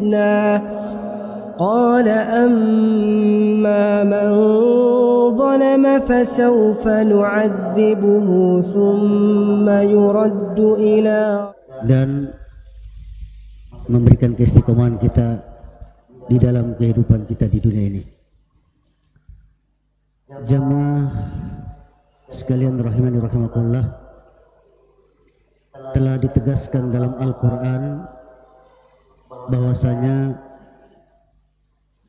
الحسنى قال أما من ظلم فسوف نعذبه ثم يرد إلى dan memberikan keistiqomahan kita di dalam kehidupan kita di dunia ini. Jamaah sekalian rahimani rahimakumullah, telah ditegaskan dalam Al-Quran bahwasanya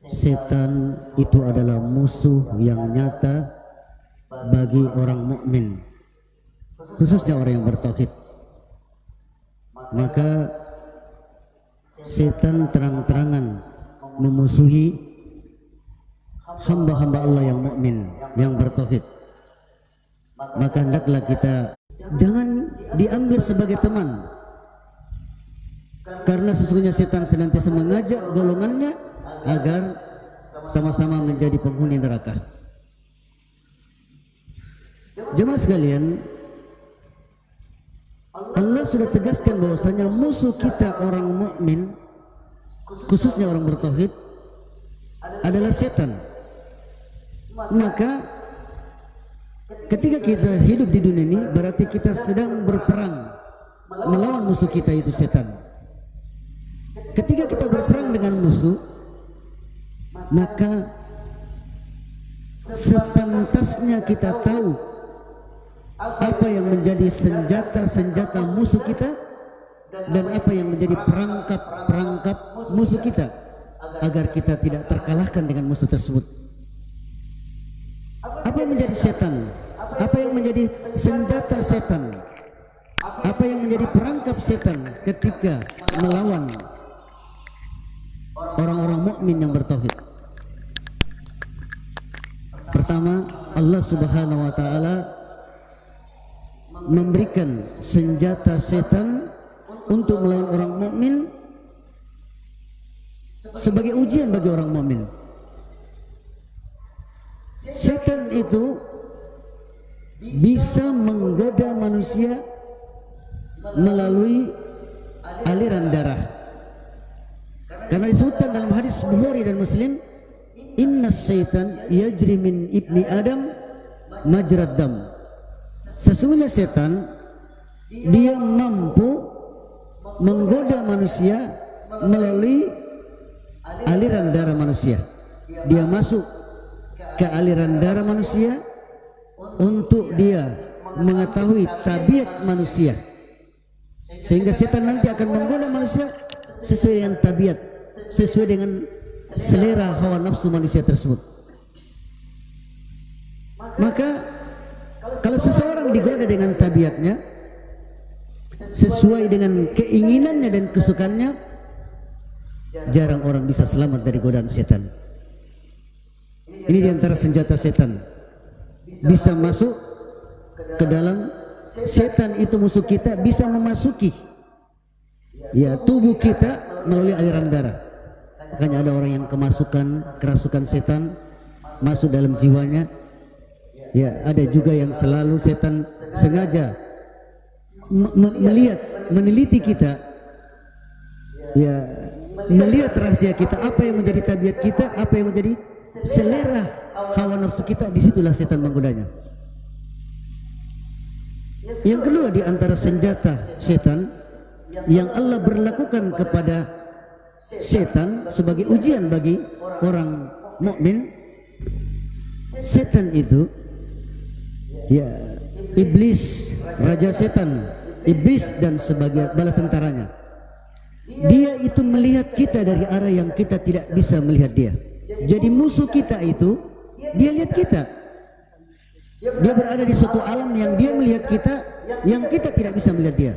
setan itu adalah musuh yang nyata bagi orang mukmin, khususnya orang yang bertauhid. Maka setan terang-terangan memusuhi hamba-hamba Allah yang mukmin, yang bertauhid. Maka hendaklah kita jangan diambil sebagai teman, karena sesungguhnya setan senantiasa mengajak golongannya agar sama-sama menjadi penghuni neraka. Jemaah sekalian, Allah sudah tegaskan bahwasanya musuh kita orang mukmin, khususnya orang bertauhid, adalah setan. Maka ketika kita hidup di dunia ini, berarti kita sedang berperang melawan musuh kita, itu setan. Ketika kita berperang dengan musuh, maka sepantasnya kita tahu apa yang menjadi senjata-senjata musuh kita dan apa yang menjadi perangkap-perangkap musuh kita, agar kita tidak terkalahkan dengan musuh tersebut. Apa yang menjadi setan? Apa yang menjadi senjata setan? Apa yang menjadi perangkap setan ketika melawan orang-orang mukmin yang bertauhid? Pertama, Allah Subhanahu wa taala memberikan senjata setan untuk melawan orang mukmin sebagai ujian bagi orang mukmin. Setan itu bisa menggoda manusia melalui aliran darah. Karena disebutkan dalam hadis Bukhari dan Muslim, innas syaitan yajri min ibni Adam majrad dam. Sesungguhnya setan dia mampu menggoda manusia melalui aliran darah manusia. Dia masuk ke aliran darah manusia untuk dia mengetahui tabiat manusia, sehingga setan nanti akan menggoda manusia sesuai dengan tabiat, sesuai dengan selera hawa nafsu manusia tersebut. Maka kalau seseorang digoda dengan tabiatnya, sesuai dengan keinginannya dan kesukaannya, jarang orang bisa selamat dari godaan setan. Ini diantara senjata setan, bisa masuk ke dalam setan itu musuh kita, bisa memasuki ya tubuh kita melalui aliran darah. Makanya ada orang yang kerasukan setan masuk dalam jiwanya. Ya, ada juga yang selalu setan sengaja meneliti kita, ya, melihat rahasia kita, apa yang menjadi tabiat kita, apa yang menjadi selera hawa nafsu kita. Disitulah setan menggodanya. Yang kedua, di antara senjata setan yang Allah berlakukan kepada setan sebagai ujian bagi orang mukmin, setan itu, ya, iblis, raja setan, iblis dan sebagai bala tentaranya, dia itu melihat kita dari arah yang kita tidak bisa melihat dia. Jadi musuh kita itu, dia lihat kita, dia berada di suatu alam yang dia melihat kita, yang kita tidak bisa melihat dia.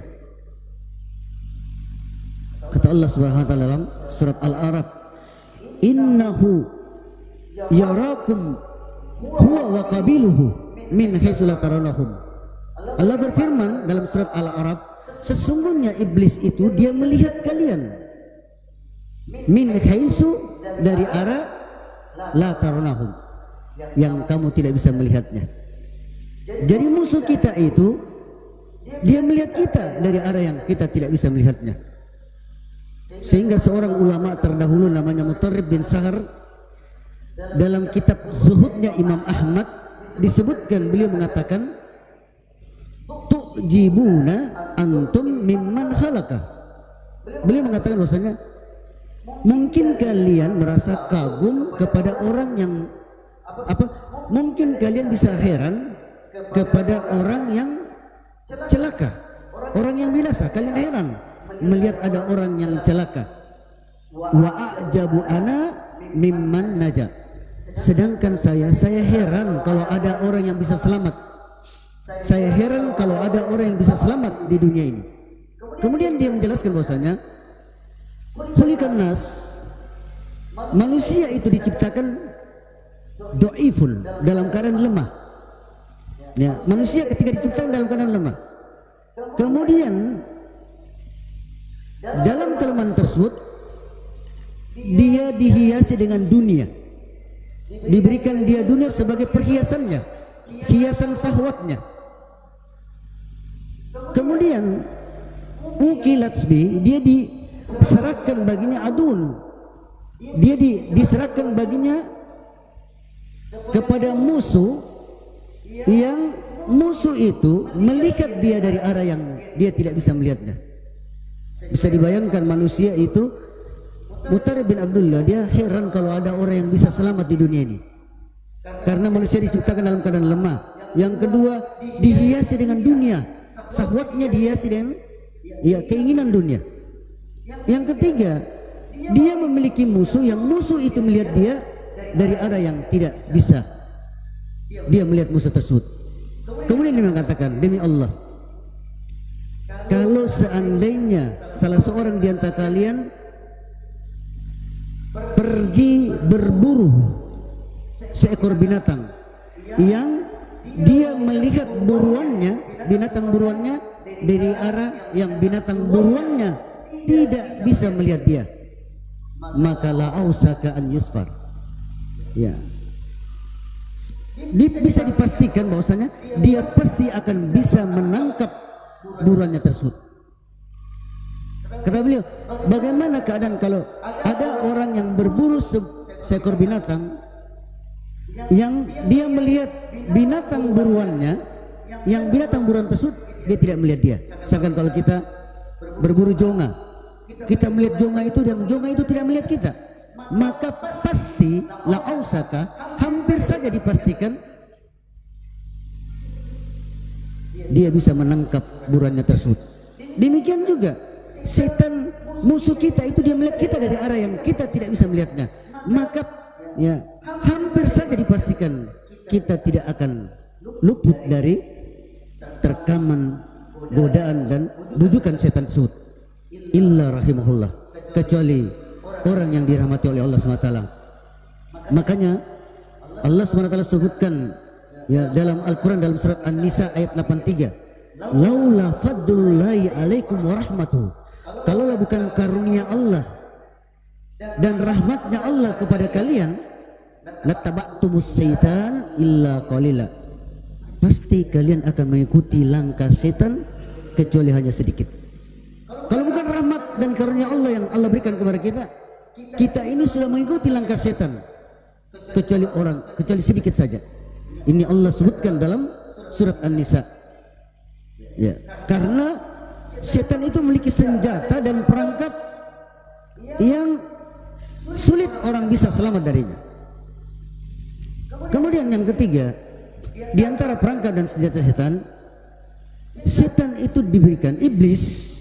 Kata Allah Subhanahu wa taala dalam surat Al-A'raf, innahu yarakum huwa wa qabiluhu min haitsu la tarawnahum. Allah berfirman dalam surat Al-A'raf, sesungguhnya iblis itu dia melihat kalian, min haitsu, dari arah la tarawnahum, yang kamu tidak bisa melihatnya. Jadi musuh kita itu dia melihat kita dari arah yang kita tidak bisa melihatnya. Sehingga seorang ulama terdahulu namanya Mutarrib bin Sahar, dalam kitab Zuhudnya Imam Ahmad disebutkan, beliau mengatakan, tu'jibuna antum mimman khalaqah. Beliau mengatakan bahwasanya mungkin kalian merasa kagum kepada orang yang mungkin kalian bisa heran kepada orang yang celaka, orang yang binasa. Kalian heran melihat ada orang yang celaka. Wa a'jabu ana mimman naja. Sedangkan saya heran kalau ada orang yang bisa selamat. Saya heran kalau ada orang yang bisa selamat di dunia ini. Kemudian dia menjelaskan bahwasanya khuliqan nas, manusia itu diciptakan dhaifun, dalam keadaan lemah. Ya, manusia ketika diciptakan dalam keadaan lemah. Kemudian dalam kelemahan tersebut dia dihiasi dengan dunia. Diberikan dia dunia sebagai perhiasannya, hiasan syahwatnya. Kemudian ukilatsbi, dia diserahkan baginya adun, dia diserahkan baginya kepada musuh, yang musuh itu melihat dia dari arah yang dia tidak bisa melihatnya. Bisa dibayangkan manusia itu, Mutarrib bin Abdullah, dia heran kalau ada orang yang bisa selamat di dunia ini, karena manusia diciptakan dalam keadaan lemah. Yang kedua, dihiasi dengan dunia, syahwatnya dihiasi dengan keinginan dunia. Yang ketiga, dia memiliki musuh, yang musuh itu melihat dia dari arah yang tidak bisa dia melihat musuh tersebut. Kemudian dia mengatakan, demi Allah, kalau seandainya salah seorang di antara kalian pergi berburu seekor binatang yang dia melihat buruannya, binatang buruannya dari arah yang binatang buruannya tidak bisa melihat dia, maka la ausaka an yusfar. Ya, bisa dipastikan bahwasanya dia pasti akan bisa menangkap buruannya tersebut. Kata beliau, bagaimana keadaan kalau ada orang yang berburu seekor binatang yang dia melihat binatang buruannya, yang binatang buruan tersebut dia tidak melihat dia. Misalkan kalau kita berburu jonga, kita melihat jonga itu dan jonga itu tidak melihat kita, maka pasti la ausaka, hampir saja dipastikan dia bisa menangkap buruannya tersebut. Demikian juga setan, musuh kita itu, dia melihat kita dari arah yang kita tidak bisa melihatnya, maka ya hampir saja dipastikan kita tidak akan luput dari terkaman godaan dan bujukan setan tersebut, illa rahimahullah, kecuali orang yang dirahmati oleh Allah SWT. Makanya Allah SWT sebutkan ya dalam Al-Quran, dalam surat An-Nisa ayat 83, laula fadlullahi alaikum wa rahmatuh, kalaulah bukan karunia Allah dan rahmatnya Allah kepada kalian, lattaba'tumus syaitan illa qalila, pasti kalian akan mengikuti langkah setan kecuali hanya sedikit. Kalau bukan rahmat dan karunia Allah yang Allah berikan kepada kita, kita ini sudah mengikuti langkah setan kecuali sedikit saja. Ini Allah sebutkan dalam surat An-Nisa. Ya, karena setan itu memiliki senjata dan perangkap yang sulit orang bisa selamat darinya. Kemudian yang ketiga, di antara perangkap dan senjata setan, setan itu diberikan, iblis,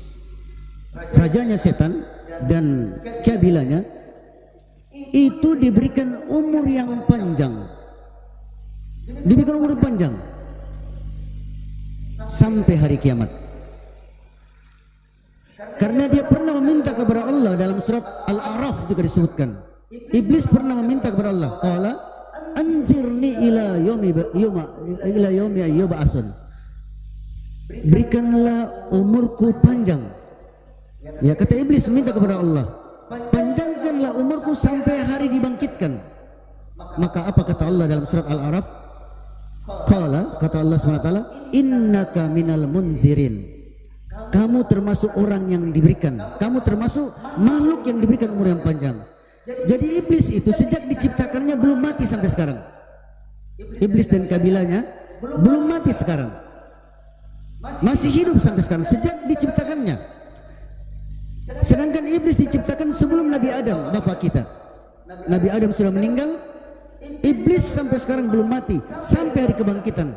rajanya setan dan kabilanya itu diberikan umur yang panjang, diberikan umur yang panjang sampai hari kiamat. Karena dia pernah meminta kepada Allah, dalam surat Al-A'raf juga disebutkan, iblis pernah meminta kepada Allah, qala anzirni ila yaumi yub'atsun, berikanlah umurku panjang. Ya, kata iblis meminta kepada Allah, panjangkanlah umurku sampai hari dibangkitkan. Maka apa kata Allah dalam surat Al-A'raf? Qala, kata Allah SWT, innaka minal munzirin, kamu termasuk orang yang diberikan, kamu termasuk makhluk yang diberikan umur yang panjang. Jadi iblis itu sejak diciptakannya belum mati sampai sekarang. Iblis dan kabilanya belum mati sekarang, masih hidup sampai sekarang sejak diciptakannya. Sedangkan iblis diciptakan sebelum Nabi Adam, bapak kita. Nabi Adam sudah meninggal, iblis sampai sekarang belum mati, sampai hari kebangkitan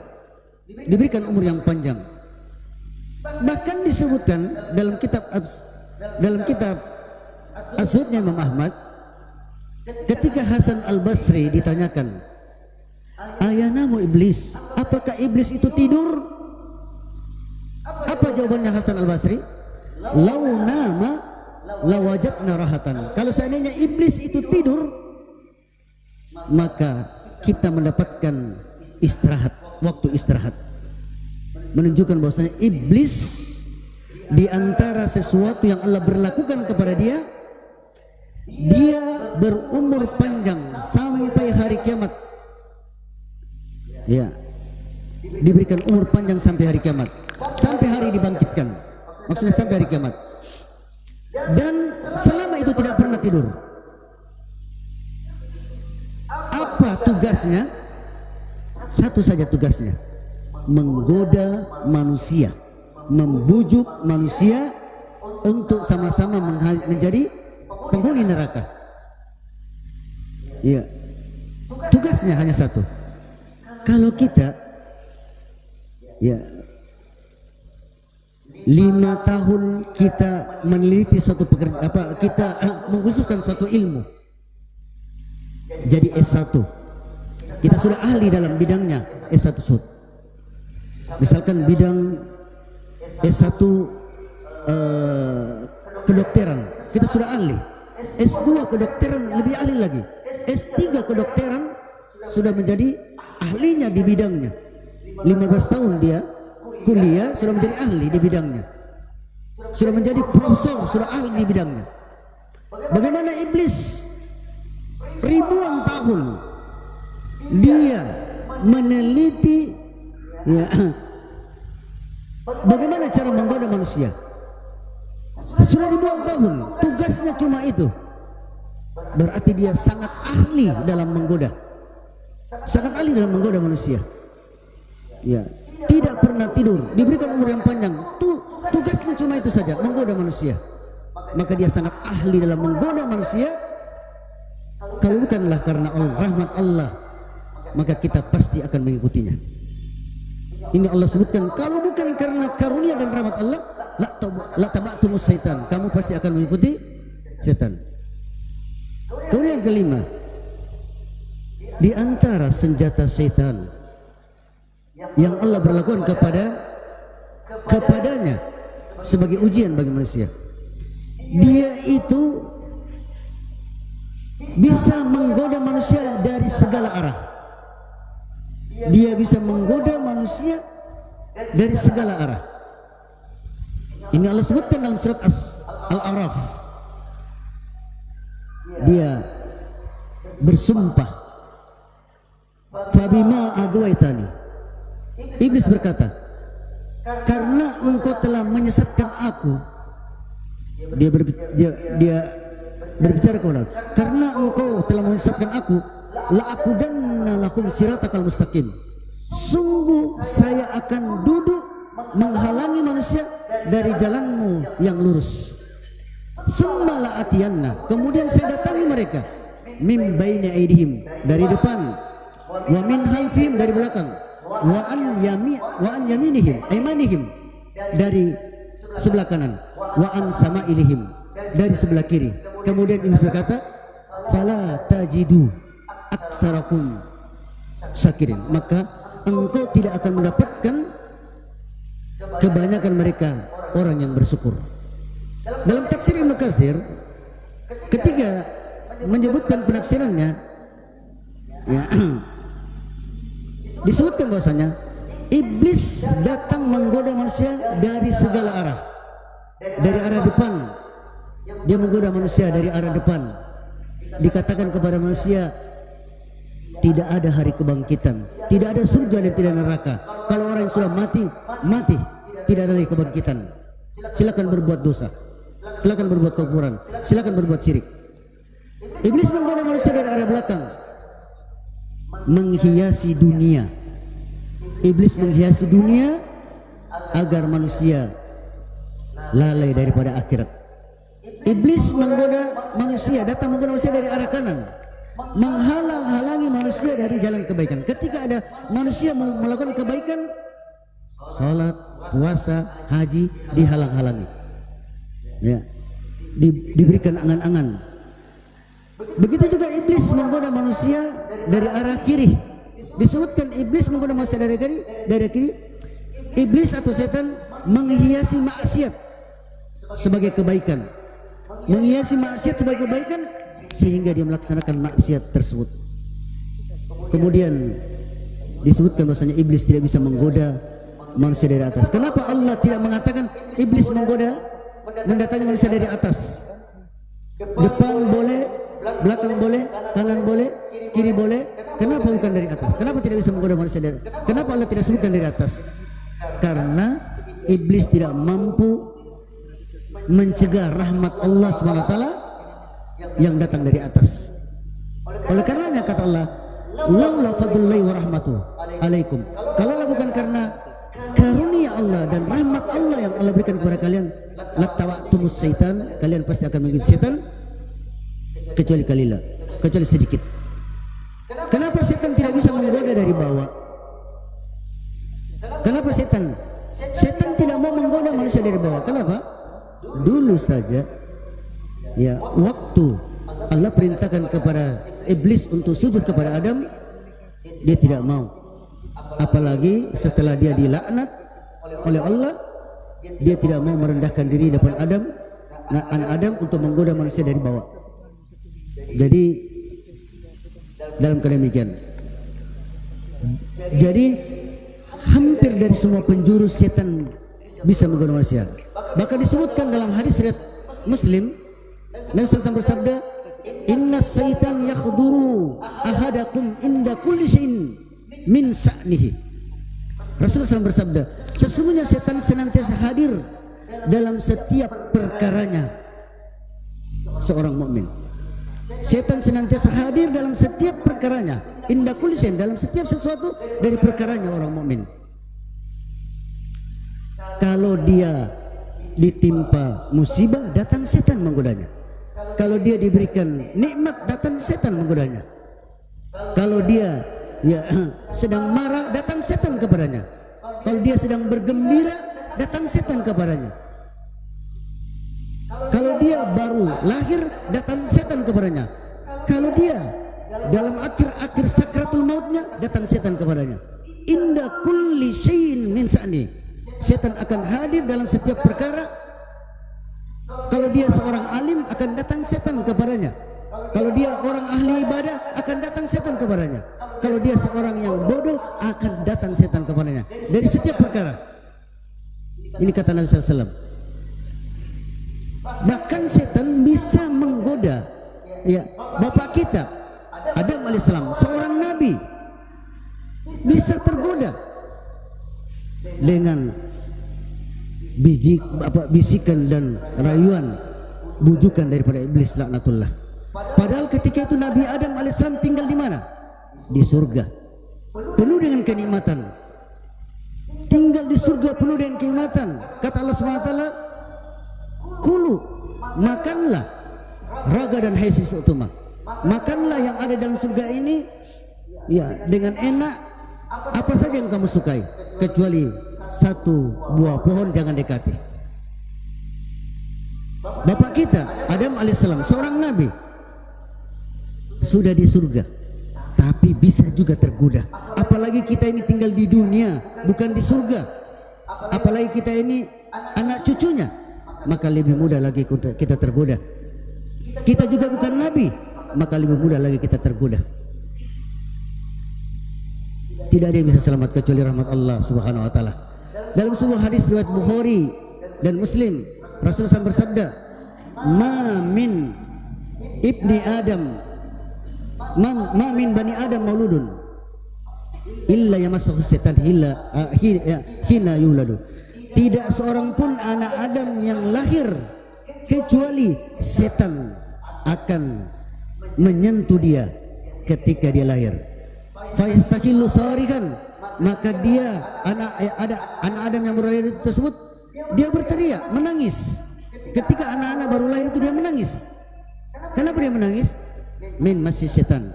diberikan umur yang panjang. Bahkan disebutkan dalam kitab As-Zuhudnya Imam Ahmad, ketika Hasan Al-Basri ditanyakan, ayanamu iblis, apakah iblis itu tidur? Apa jawabannya Hasan Al-Basri? Lau nama lawajadna rahatan. Kalau seandainya iblis itu tidur, maka kita mendapatkan istirahat, waktu istirahat. Menunjukkan bahwasanya iblis di antara sesuatu yang Allah berlakukan kepada dia, dia berumur panjang sampai hari kiamat. Ya, diberikan umur panjang sampai hari kiamat, sampai hari dibangkitkan, maksudnya sampai hari kiamat. Dan selama itu tidak pernah tidur. Apa tugasnya? Satu saja tugasnya, menggoda manusia, membujuk manusia untuk sama-sama menjadi penghuni neraka. Ya, tugasnya hanya satu. Kalau kita, ya, 5 tahun kita meneliti suatu pekerjaan, kita mengkhususkan suatu ilmu, jadi S1, kita sudah ahli dalam bidangnya S1 tersebut. Misalkan bidang S1 kedokteran, kita sudah ahli. S2 kedokteran lebih ahli lagi. S3 kedokteran sudah menjadi ahlinya di bidangnya. 15 tahun dia kuliah sudah menjadi ahli di bidangnya, sudah menjadi profesor, sudah ahli di bidangnya. Bagaimana iblis ribuan tahun dia meneliti, ya, bagaimana cara menggoda manusia. Sudah ribuan tahun tugasnya cuma itu. Berarti dia sangat ahli dalam menggoda, sangat ahli dalam menggoda manusia. Ya, tidak pernah tidur, diberikan umur yang panjang. Tugasnya cuma itu saja, menggoda manusia. Maka dia sangat ahli dalam menggoda manusia. Kalau bukanlah karena rahmat Allah, maka kita pasti akan mengikutinya. Ini Allah sebutkan, kalau bukan karena karunia dan rahmat Allah, la taba'tumus syaitan, kamu pasti akan mengikuti setan. Kemudian yang kelima, di antara senjata setan yang Allah berlakukan kepadanya sebagai ujian bagi manusia, dia itu bisa menggoda manusia dari segala arah. Dia bisa menggoda manusia dari segala arah. Ini Allah sebutkan dalam surat Al-A'raf. Dia bersumpah, fabima agwaitani, iblis berkata, karena engkau telah menyesatkan aku. Dia berbicara kepada, karena engkau telah menyesatkan aku, la aqudanna lakum siratakal mustaqim, sungguh saya akan duduk menghalangi manusia dari jalanmu yang lurus. Summa la atiyanna, kemudian saya datangi mereka, mim baini aidihim, dari depan, wa min khalfihim, dari belakang, wa an yaminihim aymanihim, dari sebelah kanan, wa an samailihim, dari sebelah kiri. Kemudian iblis berkata, fala tajidu aksarakum syakirin, maka engkau tidak akan mendapatkan kebanyakan mereka orang yang bersyukur. Dalam tafsir Ibnu Katsir, ketika menyebutkan penafsirannya, ya, disebutkan bahwasanya iblis datang menggoda manusia dari segala arah. Dari arah depan, dia menggoda manusia dari arah depan. Dikatakan kepada manusia, tidak ada hari kebangkitan, tidak ada surga dan tidak ada neraka. Kalau orang yang sudah mati, tidak ada lagi kebangkitan. silakan berbuat dosa, silakan berbuat kekufuran, silakan berbuat syirik. Iblis menggoda manusia dari arah belakang, menghiasi dunia. Iblis menghiasi dunia agar manusia lalai daripada akhirat. Iblis menggoda manusia, datang menggoda manusia dari arah kanan, menghalang-halangi manusia dari jalan kebaikan. Ketika ada manusia melakukan kebaikan, salat, puasa, haji dihalang-halangi, ya, diberikan angan-angan. Begitu juga iblis menggoda manusia dari arah kiri. Disebutkan iblis menggoda manusia dari kiri. Iblis atau setan menghiasi maksiat sebagai kebaikan, menghiasi maksiat sebagai kebaikan sehingga dia melaksanakan maksiat tersebut. Kemudian disebutkan bahwasanya iblis tidak bisa menggoda manusia dari atas. Kenapa Allah tidak mengatakan iblis menggoda, mendatangi manusia dari atas? Depan boleh, belakang boleh, kanan boleh, kiri boleh. Kenapa bukan dari atas? Kenapa tidak bisa menggoda manusia dari? Kenapa Allah tidak sebutkan dari atas? Karena iblis tidak mampu mencegah rahmat Allah SWT yang datang dari atas. Oleh karenanya kata Allah, laula fadlullahi wa rahmatuhu alaikum. Kalau bukan karena karunia Allah dan rahmat Allah yang Allah berikan kepada kalian, latawatumus syaitan, kalian pasti akan mengikuti setan, kecuali kalila, kecuali sedikit. Kenapa setan tidak bisa menggoda dari bawah? Kenapa setan tidak mau menggoda manusia dari bawah? Kenapa? Dulu saja, ya, waktu Allah perintahkan kepada iblis untuk sujud kepada Adam, dia tidak mau. Apalagi setelah dia dilaknat oleh Allah, dia tidak mau merendahkan diri depan Adam, anak Adam, untuk menggoda manusia dari bawah. Jadi dalam kedemikian, jadi hampir dari semua penjuru setan bisa menggoda manusia. Bahkan disebutkan dalam hadis riwayat Muslim, Nabi SAW bersabda, inna syaitan yakhduru ahadakum inda kulli syai'in min sa'nihi. Rasulullah SAW bersabda, sesungguhnya setan senantiasa hadir dalam setiap perkaranya seorang mukmin. Setan senantiasa hadir dalam setiap perkaranya, inda kulli syai'in, dalam setiap sesuatu dari perkaranya orang mukmin. Kalau dia ditimpa musibah, datang setan menggodanya. Kalau dia diberikan nikmat, datang setan menggodanya. Kalau dia sedang marah, datang setan kepadanya. Kalau dia sedang bergembira, datang setan kepadanya. Kalau dia baru lahir, datang setan kepadanya. Kalau dia dalam akhir sakratul mautnya, datang setan kepadanya. Inda kulli syai'in min sa'ni. Setan akan hadir dalam setiap perkara. Kalau dia seorang alim, akan datang setan kepadanya. Kalau dia orang ahli ibadah, akan datang setan kepadanya. Kalau dia seorang yang bodoh, akan datang setan kepadanya. Dari setiap perkara. Ini kata Nabi SAW. Bahkan setan bisa menggoda, ya, bapak kita Adam alaihissalam, seorang nabi, bisa tergoda dengan bisikan dan rayuan, bujukan daripada iblis laknatullah. Padahal ketika itu Nabi Adam alaihissalam tinggal di mana? Di surga, penuh dengan kenikmatan. Tinggal di surga penuh dengan kenikmatan. Kata Allah SWT, kulu, makanlah, raga dan haisis utuma, makanlah yang ada dalam surga ini, ya, dengan enak, apa saja yang kamu sukai, kecuali satu buah pohon jangan dekati. Bapak kita Adam alaihissalam, seorang nabi, sudah di surga, tapi bisa juga tergoda. Apalagi kita ini tinggal di dunia, bukan di surga. Apalagi kita ini anak cucunya, maka lebih mudah lagi kita tergoda. Kita juga bukan nabi, maka lebih mudah lagi kita tergoda. Tidak ada yang bisa selamat kecuali rahmat Allah Subhanahu wa taala. Dalam sebuah hadis riwayat Bukhari dan Muslim, Rasulullah SAW bersabda, "Ma min ibni Adam, ma min bani Adam mauludun illa yamassahu syaitan hina yuladu." tidak seorang pun anak Adam yang lahir kecuali setan akan menyentuh dia ketika dia lahir. Fayastakillu sarikan, maka dia anak Adam yang baru lahir tersebut dia berteriak, menangis. Ketika anak-anak baru lahir itu dia menangis. Kenapa dia menangis? Min masih setan,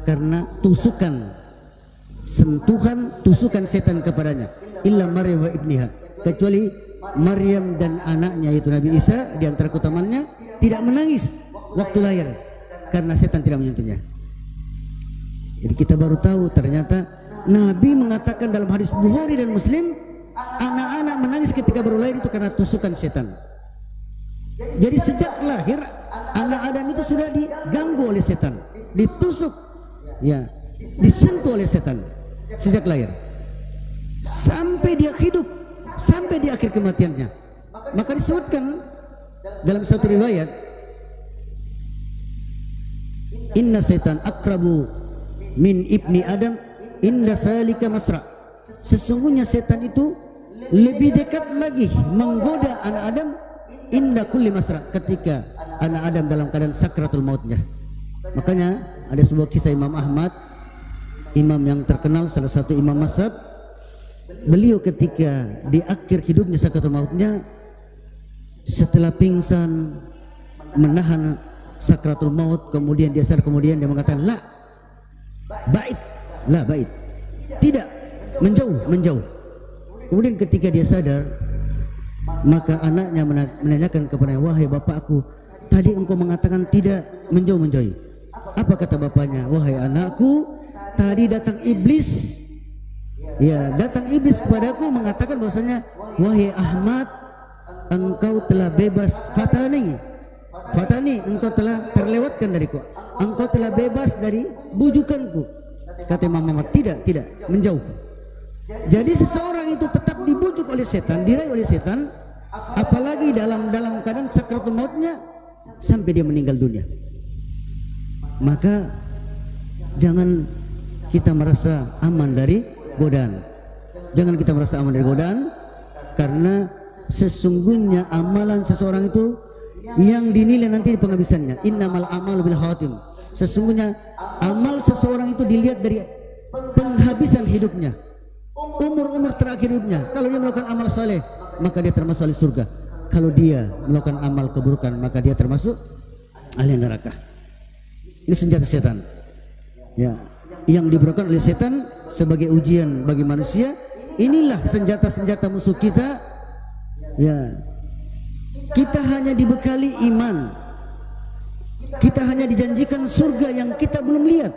karena tusukan, sentuhan tusukan setan kepadanya. Illa Maryam wa ibniha, kecuali Maryam dan anaknya yaitu Nabi Isa di antara keutamaannya tidak menangis waktu lahir karena setan tidak menyentuhnya. Jadi kita baru tahu ternyata Nabi mengatakan dalam hadis Bukhari dan Muslim, anak-anak menangis ketika baru lahir itu karena tusukan setan. Jadi sejak lahir anak Adam itu sudah diganggu oleh setan, ditusuk, ya, disentuh oleh setan sejak lahir sampai dia hidup, sampai di akhir kematiannya. Maka disebutkan dalam satu riwayat, inna setan akrabu min ibni Adam inda salika masra, sesungguhnya setan itu lebih dekat lagi menggoda anak Adam inda kulli masra, ketika anak Adam dalam keadaan sakratul mautnya. Makanya ada sebuah kisah Imam Ahmad, imam yang terkenal, salah satu imam mazhab. Beliau ketika di akhir hidupnya sakratul mautnya, setelah pingsan menahan sakratul maut, kemudian dia sadar, kemudian dia mengatakan la bait, tidak, menjauh. Kemudian ketika dia sadar, maka anaknya menanyakan kepadanya, wahai bapakku, tadi engkau mengatakan tidak, menjauh. Apa kata bapaknya? Wahai anakku, tadi datang iblis, ya, datang iblis kepadaku mengatakan bahwasanya, wahai Ahmad, engkau telah bebas fatani, engkau telah terlewatkan dariku, engkau telah bebas dari bujukanku. Kata Imam Ahmad, tidak, menjauh. Jadi seseorang itu tetap dibujuk oleh setan, diraih oleh setan, apalagi dalam keadaan sakratul mautnya sampai dia meninggal dunia. Maka jangan kita merasa aman dari godaan. Jangan kita merasa aman dari godaan, karena sesungguhnya amalan seseorang itu yang dinilai nanti di penghabisannya. Innamal a'malu bil khawatim. Sesungguhnya amal seseorang itu dilihat dari penghabisan hidupnya, umur terakhir hidupnya. Kalau dia melakukan amal saleh, maka dia termasuk ahli surga. Kalau dia melakukan amal keburukan, maka dia termasuk ahli neraka. Ini senjata setan, ya, yang diberikan oleh setan sebagai ujian bagi manusia. Inilah senjata musuh kita, ya. Kita hanya dibekali iman, kita hanya dijanjikan surga yang kita belum lihat,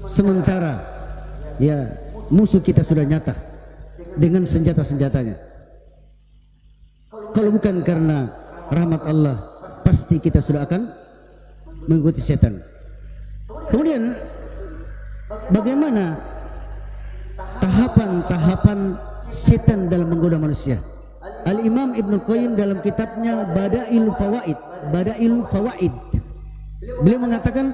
sementara, ya, musuh kita sudah nyata dengan senjata-senjatanya. Kalau bukan karena rahmat Allah, pasti kita sudah akan mengikuti setan. Kemudian bagaimana tahapan setan dalam menggoda manusia? Al-Imam Ibnu Qayyim dalam kitabnya Badail Fawaid, beliau mengatakan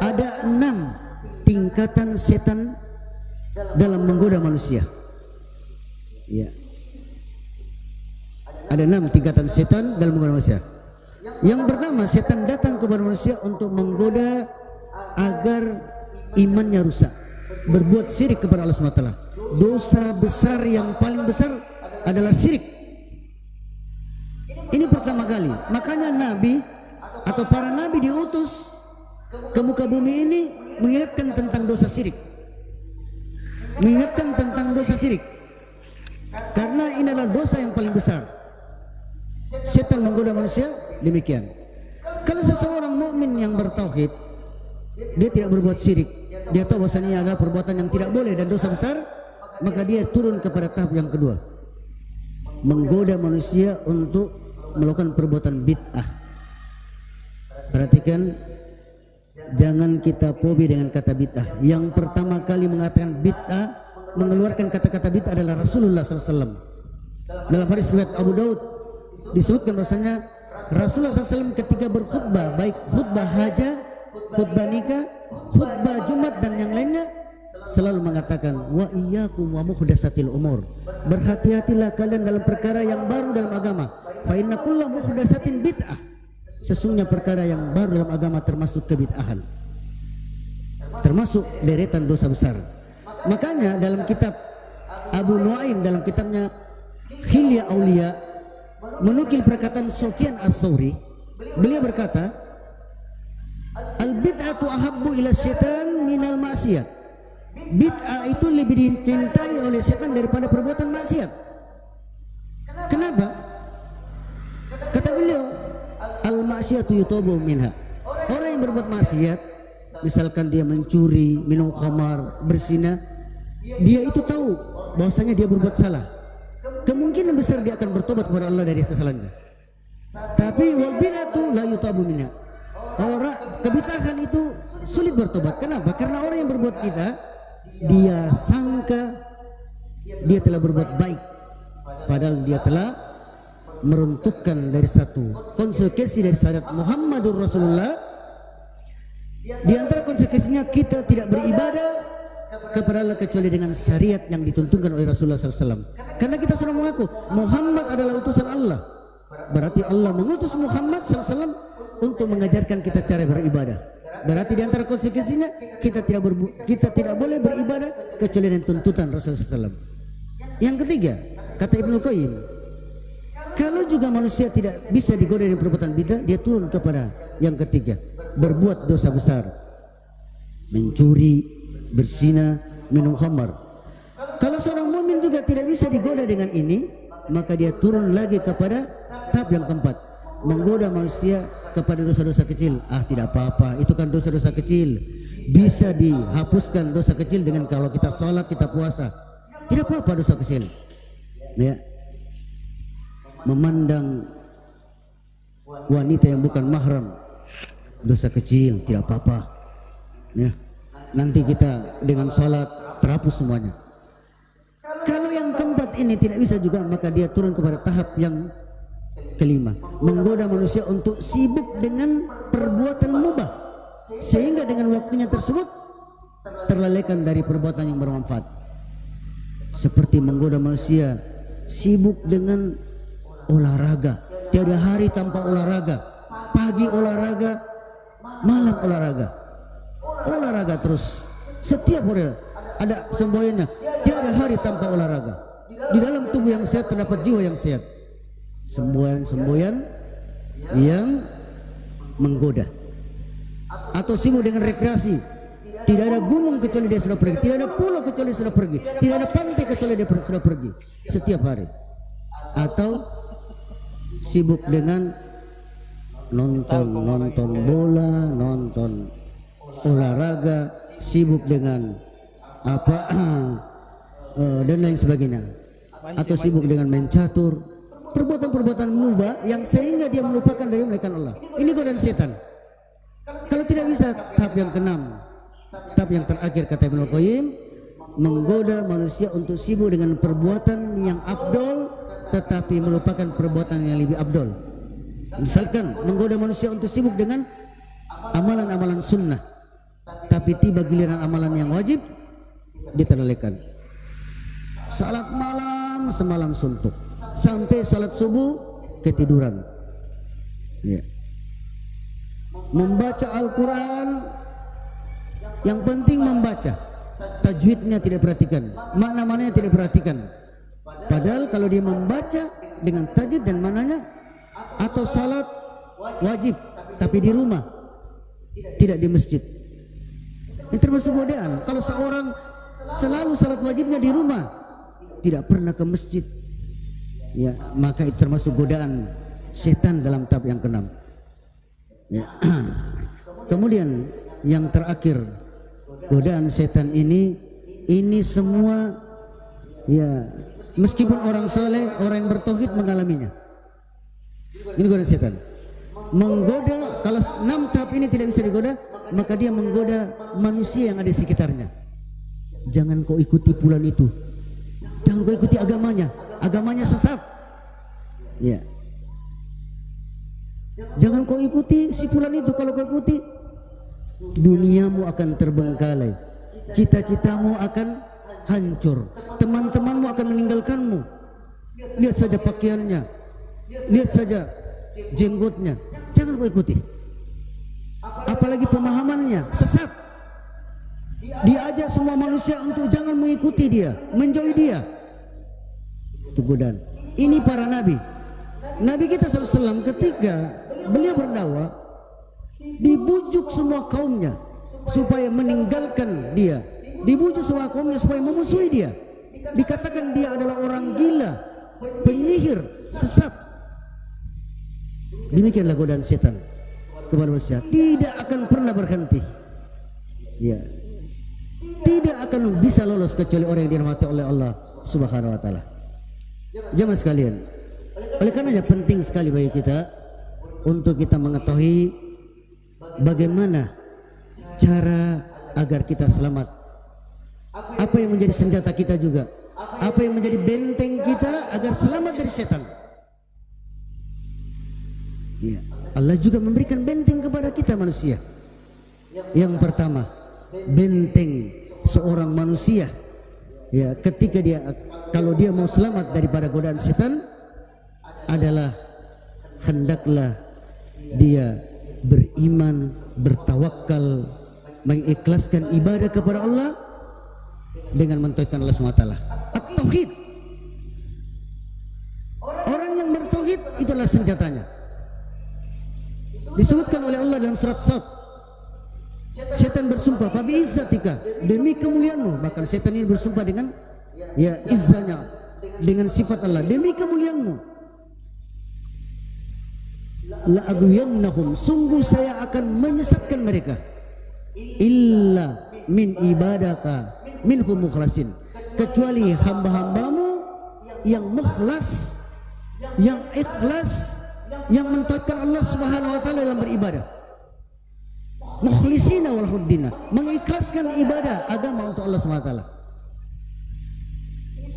ada 6 tingkatan setan dalam menggoda manusia. Ya. Ada 6 tingkatan setan dalam menggoda manusia. Yang pertama, setan datang kepada manusia untuk menggoda agar imannya rusak, berbuat syirik kepada Allah SWT. Dosa besar yang paling besar adalah syirik. Ini pertama kali. Makanya Nabi atau para Nabi diutus ke muka bumi ini mengingatkan tentang dosa syirik, mengingatkan tentang dosa syirik, karena ini adalah dosa yang paling besar. Setan menggoda manusia demikian. Kalau seseorang mukmin yang bertauhid, dia tidak berbuat syirik, dia tahu bahwasanya ada perbuatan yang tidak boleh dan dosa besar, maka dia turun kepada tahap yang kedua, menggoda manusia untuk melakukan perbuatan bid'ah. Perhatikan, jangan kita fobi dengan kata bid'ah. Yang pertama kali mengatakan bid'ah, mengeluarkan kata-kata bid'ah adalah Rasulullah SAW. Dalam hadis riwayat Abu Daud disebutkan bahwasanya Rasulullah SAW ketika berkhutbah, baik khutbah hajah, khutbah nikah, khutbah Jumat dan yang lainnya, selalu mengatakan wa iyyakum wa muhdatsatil umur. Berhati-hatilah kalian dalam perkara yang baru dalam agama. Fa inna kulla muhdatsatin bid'ah. Sesungguhnya perkara yang baru dalam agama termasuk kebid'ahan. Termasuk deretan dosa besar. Makanya dalam kitab Abu Nuaim dalam kitabnya Hilya Aulia menukil perkataan Sufyan As-Tsauri. Beliau berkata, al-bid'atu ahabbu ila syaitan minal maksiat. Bid'ah itu lebih dicintai oleh setan daripada perbuatan maksiat. Kenapa? Kata beliau, al-maksiatu yutubu minha. Orang yang berbuat maksiat, misalkan dia mencuri, minum khamar, berzina, dia itu tahu bahwasanya dia berbuat salah. Kemungkinan besar dia akan bertobat kepada Allah dari kesalahannya. Tapi wal bid'atu la yutabu minha. Orang kebid'ahan itu sulit bertobat. Kenapa? Karena orang yang berbuat bid'ah, dia sangka dia telah berbuat baik, padahal dia telah meruntuhkan dari satu konsekuensi dari syariat Muhammadur Rasulullah. Di antara konsekuensinya kita tidak beribadah kepada Allah kecuali dengan syariat yang dituntunkan oleh Rasulullah SAW. Karena kita sudah mengaku Muhammad adalah utusan Allah, berarti Allah mengutus Muhammad SAW untuk mengajarkan kita cara beribadah. Berarti di antara konsekuensinya kita tidak boleh beribadah kecuali dengan tuntutan Rasulullah SAW. Yang ketiga, kata Ibnu Qayyim, kalau juga manusia tidak bisa digoda dengan perbuatan bidah, dia turun kepada yang ketiga, berbuat dosa besar, mencuri, berzina, minum khamar. Kalau seorang mukmin juga tidak bisa digoda dengan ini, maka dia turun lagi kepada tahap yang keempat, menggoda manusia kepada dosa-dosa kecil. Tidak apa-apa, itu kan dosa-dosa kecil, bisa dihapuskan dosa kecil dengan kalau kita sholat, kita puasa, tidak apa-apa dosa kecil. Ya, memandang wanita yang bukan mahram, dosa kecil, tidak apa-apa. Ya, nanti kita dengan sholat terhapus semuanya. Kalau yang keempat ini tidak bisa juga, maka dia turun kepada tahap yang kelima, menggoda manusia untuk sibuk dengan perbuatan mubah, sehingga dengan waktunya tersebut terlalaikan dari perbuatan yang bermanfaat. Seperti menggoda manusia sibuk dengan olahraga, tiada hari tanpa olahraga, pagi olahraga, malam olahraga terus, setiap hari ada semboyannya, tiada hari tanpa olahraga. Di dalam tubuh yang sehat terdapat jiwa yang sehat. Semboyan-semboyan yang menggoda. Atau sibuk dengan rekreasi, tidak ada gunung kecuali dia sudah pergi, tidak ada pulau kecuali sudah pergi, tidak ada pantai kecuali dia sudah pergi setiap hari. Atau sibuk dengan nonton bola, nonton olahraga, sibuk dengan apa dan lain sebagainya. Atau sibuk dengan main catur, perbuatan-perbuatan mubah yang sehingga dia melupakan dari melakukan Allah. Ini godaan setan. Kalau tidak bisa, tahap yang keenam, tahap yang terakhir kata Ibnu Qayyim, menggoda manusia untuk sibuk dengan perbuatan yang afdol tetapi melupakan perbuatan yang lebih afdol. Misalkan menggoda manusia untuk sibuk dengan amalan-amalan sunnah, tapi tiba giliran amalan yang wajib diterlalaikan. Salat malam semalam suntuk, sampai salat subuh ketiduran. Ya. Membaca Al-Quran, yang penting membaca, tajwidnya tidak perhatikan, makna-maknanya tidak perhatikan. Padahal kalau dia membaca dengan tajwid dan maknanya, atau salat wajib tapi di rumah, tidak di masjid, ini termasuk godaan. Kalau seorang selalu salat wajibnya di rumah, tidak pernah ke masjid, ya, maka itu termasuk godaan setan dalam tahap yang keenam. Ya. Kemudian yang terakhir, godaan setan ini semua, ya, meskipun orang soleh, orang yang bertauhid mengalaminya. Ini godaan setan. Menggoda, kalau 6 tahap ini tidak bisa digoda, maka dia menggoda manusia yang ada di sekitarnya. Jangan kau ikuti fulan itu, jangan kau ikuti agamanya sesat. Ya. Jangan kau ikuti si fulan itu, kalau kau ikuti duniamu akan terbengkalai, cita-citamu akan hancur, teman-temanmu akan meninggalkanmu. Lihat saja pakaiannya, lihat saja jenggotnya, jangan kau ikuti. Apalagi pemahamannya sesat. Diajak semua manusia untuk jangan mengikuti dia, menjauhi dia. Itu godaan. Ini para nabi. Nabi kita SAW ketika beliau berdakwah, dibujuk semua kaumnya supaya meninggalkan dia, dibujuk semua kaumnya supaya memusuhi dia. Dikatakan dia adalah orang gila, penyihir, sesat. Demikianlah godaan setan kepada manusia, tidak akan pernah berhenti. Ya, tidak akan bisa lolos kecuali orang yang dirahmati oleh Allah Subhanahu wa taala. Jemaah sekalian, oleh karenanya penting sekali bagi kita untuk kita mengetahui bagaimana cara agar kita selamat. Apa yang menjadi senjata kita juga, apa yang menjadi benteng kita agar selamat dari setan. Ya, Allah juga memberikan benteng kepada kita manusia. Yang pertama, benteng seorang manusia, ya, ketika dia, kalau dia mau selamat daripada godaan setan, adalah hendaklah dia beriman, bertawakal, mengikhlaskan ibadah kepada Allah dengan mentauhidkan Allah SWT. At-tauhid. Orang yang bertauhid itulah senjatanya. Disebutkan oleh Allah dalam surat Sad, setan bersumpah, "Fabi izzatika," demi kemuliaanmu. Bahkan setan ini bersumpah dengan ya izzanya, dengan sifat Allah, demi kemuliaanmu. La agwiyannahum, sungguh saya akan menyesatkan mereka. Illa min ibadaka minhum mukhlasin, kecuali hamba-hambamu yang mukhlas, yang ikhlas, yang mentauhidkan Allah Subhanahu wa taala dalam beribadah. Mukhlisina wal huddina, mengikhlaskan ibadah agama untuk Allah Subhanahu wa taala.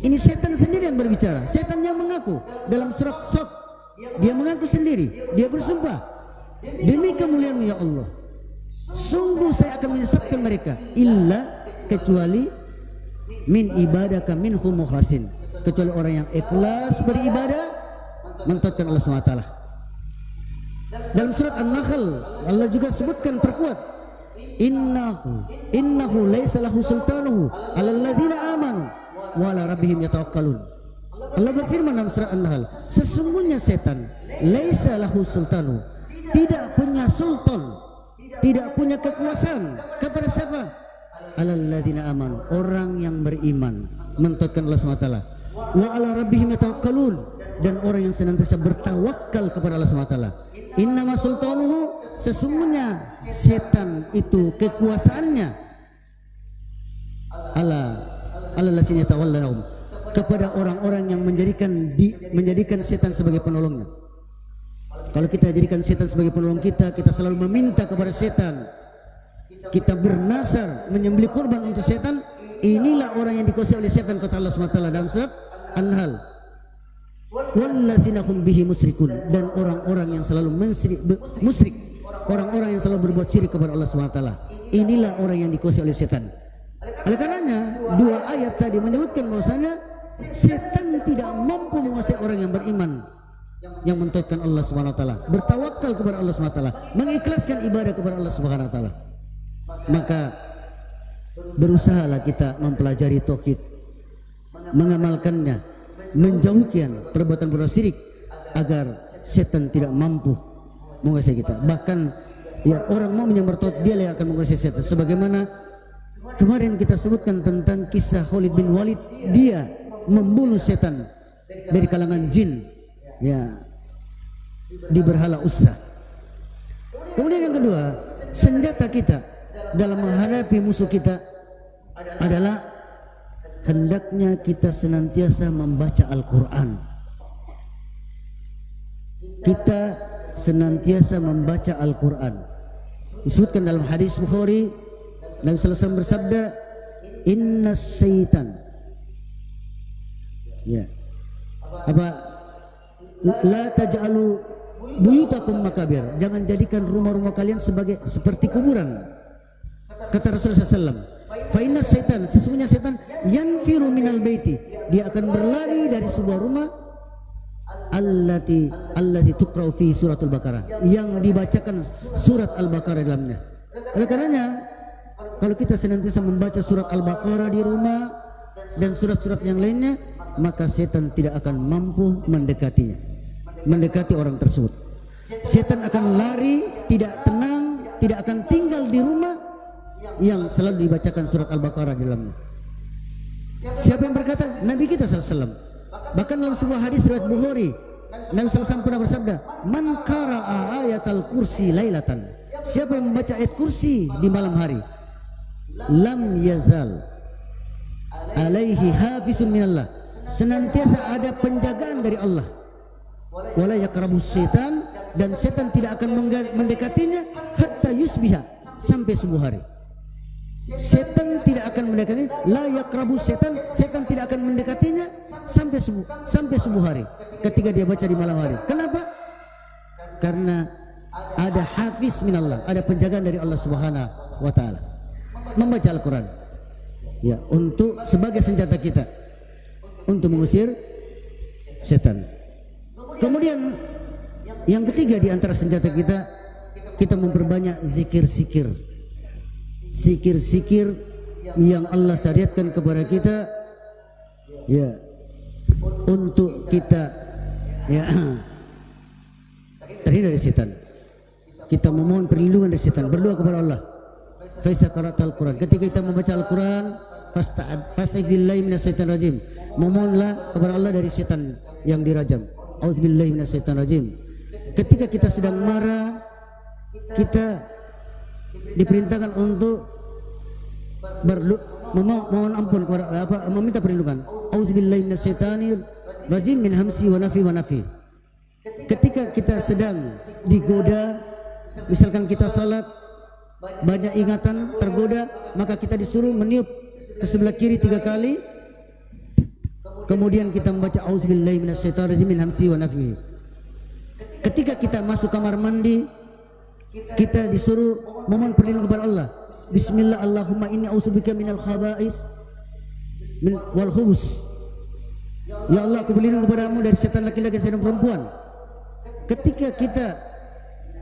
Ini setan sendiri yang berbicara, setan yang mengaku dalam surat Sad. Dia mengaku sendiri, dia bersumpah, demi kemuliaan ya Allah, sungguh saya akan menyesatkan mereka, illa, kecuali min ibadaka minhum mukhlasin, kecuali orang yang ikhlas beribadah mentauhidkan Allah SWT. Dalam surat An-Nahl Allah juga sebutkan perkuat, innahu laisa lahu sultanuhu 'alal ladzina amanu wa 'ala rabbihim yatawakkalun. Allah berfirman dalam surat An-Nahl, sesungguhnya setan laisa lahu sultanu, tidak punya sultan, tidak punya kekuasaan kepada siapa? 'Alal ladzina amanu, orang yang beriman mentauhidkan Allah SWT, wa 'ala rabbihim yatawakkalun, dan orang yang senantiasa bertawakal kepada Allah SWT. Innama sultanuhu, sesungguhnya setan itu kekuasaannya ala ladzina tawallahum, kepada orang-orang yang menjadikan setan sebagai penolongnya. Kalau kita jadikan setan sebagai penolong kita, kita selalu meminta kepada setan, kita bernasar, menyembelih korban untuk setan, inilah orang yang dikuasai oleh setan, kata Allah SWT dalam surat An-Nahl. Wallazina hum bihi musyrikun, dan orang-orang yang selalu musyrik, orang-orang yang selalu berbuat syirik kepada Allah SWT, inilah orang yang dikuasai oleh setan. Oleh karenanya dua ayat tadi menyebutkan bahwasanya setan tidak mampu menguasai orang yang beriman, yang mentauhidkan Allah Subhanahu wa taala, bertawakal kepada Allah Subhanahu wa taala, mengikhlaskan ibadah kepada Allah Subhanahu wa taala. Maka berusahalah kita mempelajari tauhid, mengamalkannya, menjauhkan perbuatan syirik, agar setan tidak mampu menguasai kita. Bahkan ya, orang mukmin yang bertauhid dia yang akan menguasai setan. Sebagaimana kemarin kita sebutkan tentang kisah Khalid bin Walid, dia membunuh setan dari kalangan jin, ya, di berhala Uzza. Kemudian yang kedua, senjata kita dalam menghadapi musuh kita adalah hendaknya kita senantiasa membaca Al-Quran. Kita senantiasa membaca Al-Quran. Disebutkan dalam hadis Bukhari, Nabi sallallahu alaihi wasallam bersabda, inna syaitan, ya, apa, la taj'alu buyutakum makabir, jangan jadikan rumah-rumah kalian seperti kuburan. Kata Rasulullah SAW, Fa inna syaitan, sesungguhnya setan yanfiru minal baiti, dia akan berlari dari sebuah rumah allati tuqra'u fi suratul Baqarah, yang dibacakan surat Al-Baqarah dalamnya. Oleh karenanya kalau kita senantiasa membaca surat Al-Baqarah di rumah dan surat-surat yang lainnya, maka setan tidak akan mampu mendekati orang tersebut. Setan akan lari, tidak tenang, tidak akan tinggal di rumah yang selalu dibacakan surat Al-Baqarah di dalamnya. Siapa yang berkata? Nabi kita SAW. Bahkan dalam sebuah hadis riwayat Bukhari, Nabi SAW pernah bersabda, "Man qara'a ayatal kursi lailatan." Siapa yang membaca ayat kursi di malam hari, lam yazal alaihi hafizun minallah, senantiasa ada penjagaan dari Allah. Wala yaqrabus syaitan, dan setan tidak akan mendekatinya hatta yusbiha, sampai subuh hari. Setan tidak akan mendekatinya, la yaqrabus syaitan, setan tidak akan mendekatinya sampai subuh hari ketika dia baca di malam hari. Kenapa? Karena ada hafiz minallah, ada penjagaan dari Allah Subhanahu wa taala. Membaca Al-Qur'an ya, untuk sebagai senjata kita untuk mengusir setan. Kemudian yang ketiga di antara senjata kita memperbanyak zikir-zikir yang Allah syariatkan kepada kita ya, untuk kita ya terhindar dari setan. Kita memohon perlindungan dari setan, berdoa kepada Allah. Fa'iza qara'tal Qur'an, ketika kita membaca Al-Qur'an, fasta'idz billahi minasyaitonir rajim, memohonlah kepada Allah dari setan yang dirajam. Auzubillahi minasyaitonir rajim. Ketika kita sedang marah, kita diperintahkan untuk mohon ampun kepada meminta perlindungan. Auzubillahi minasyaitonir rajim min hamsi wa nafi wa nafi. Ketika kita sedang digoda, misalkan kita salat banyak ingatan tergoda, maka kita disuruh meniup ke sebelah kiri 3 kali. Kemudian kita membaca auzubillahi minasyaitonir rajim min hamsi wa nafi. Ketika kita masuk kamar mandi, kita disuruh memohon perlindungan kepada Allah. Bismillah, Allahumma inni a'udzubika minal khaba'is wal khubus. Ya Allah, aku berlindung kepadamu dari setan laki-laki dan setan perempuan. Ketika kita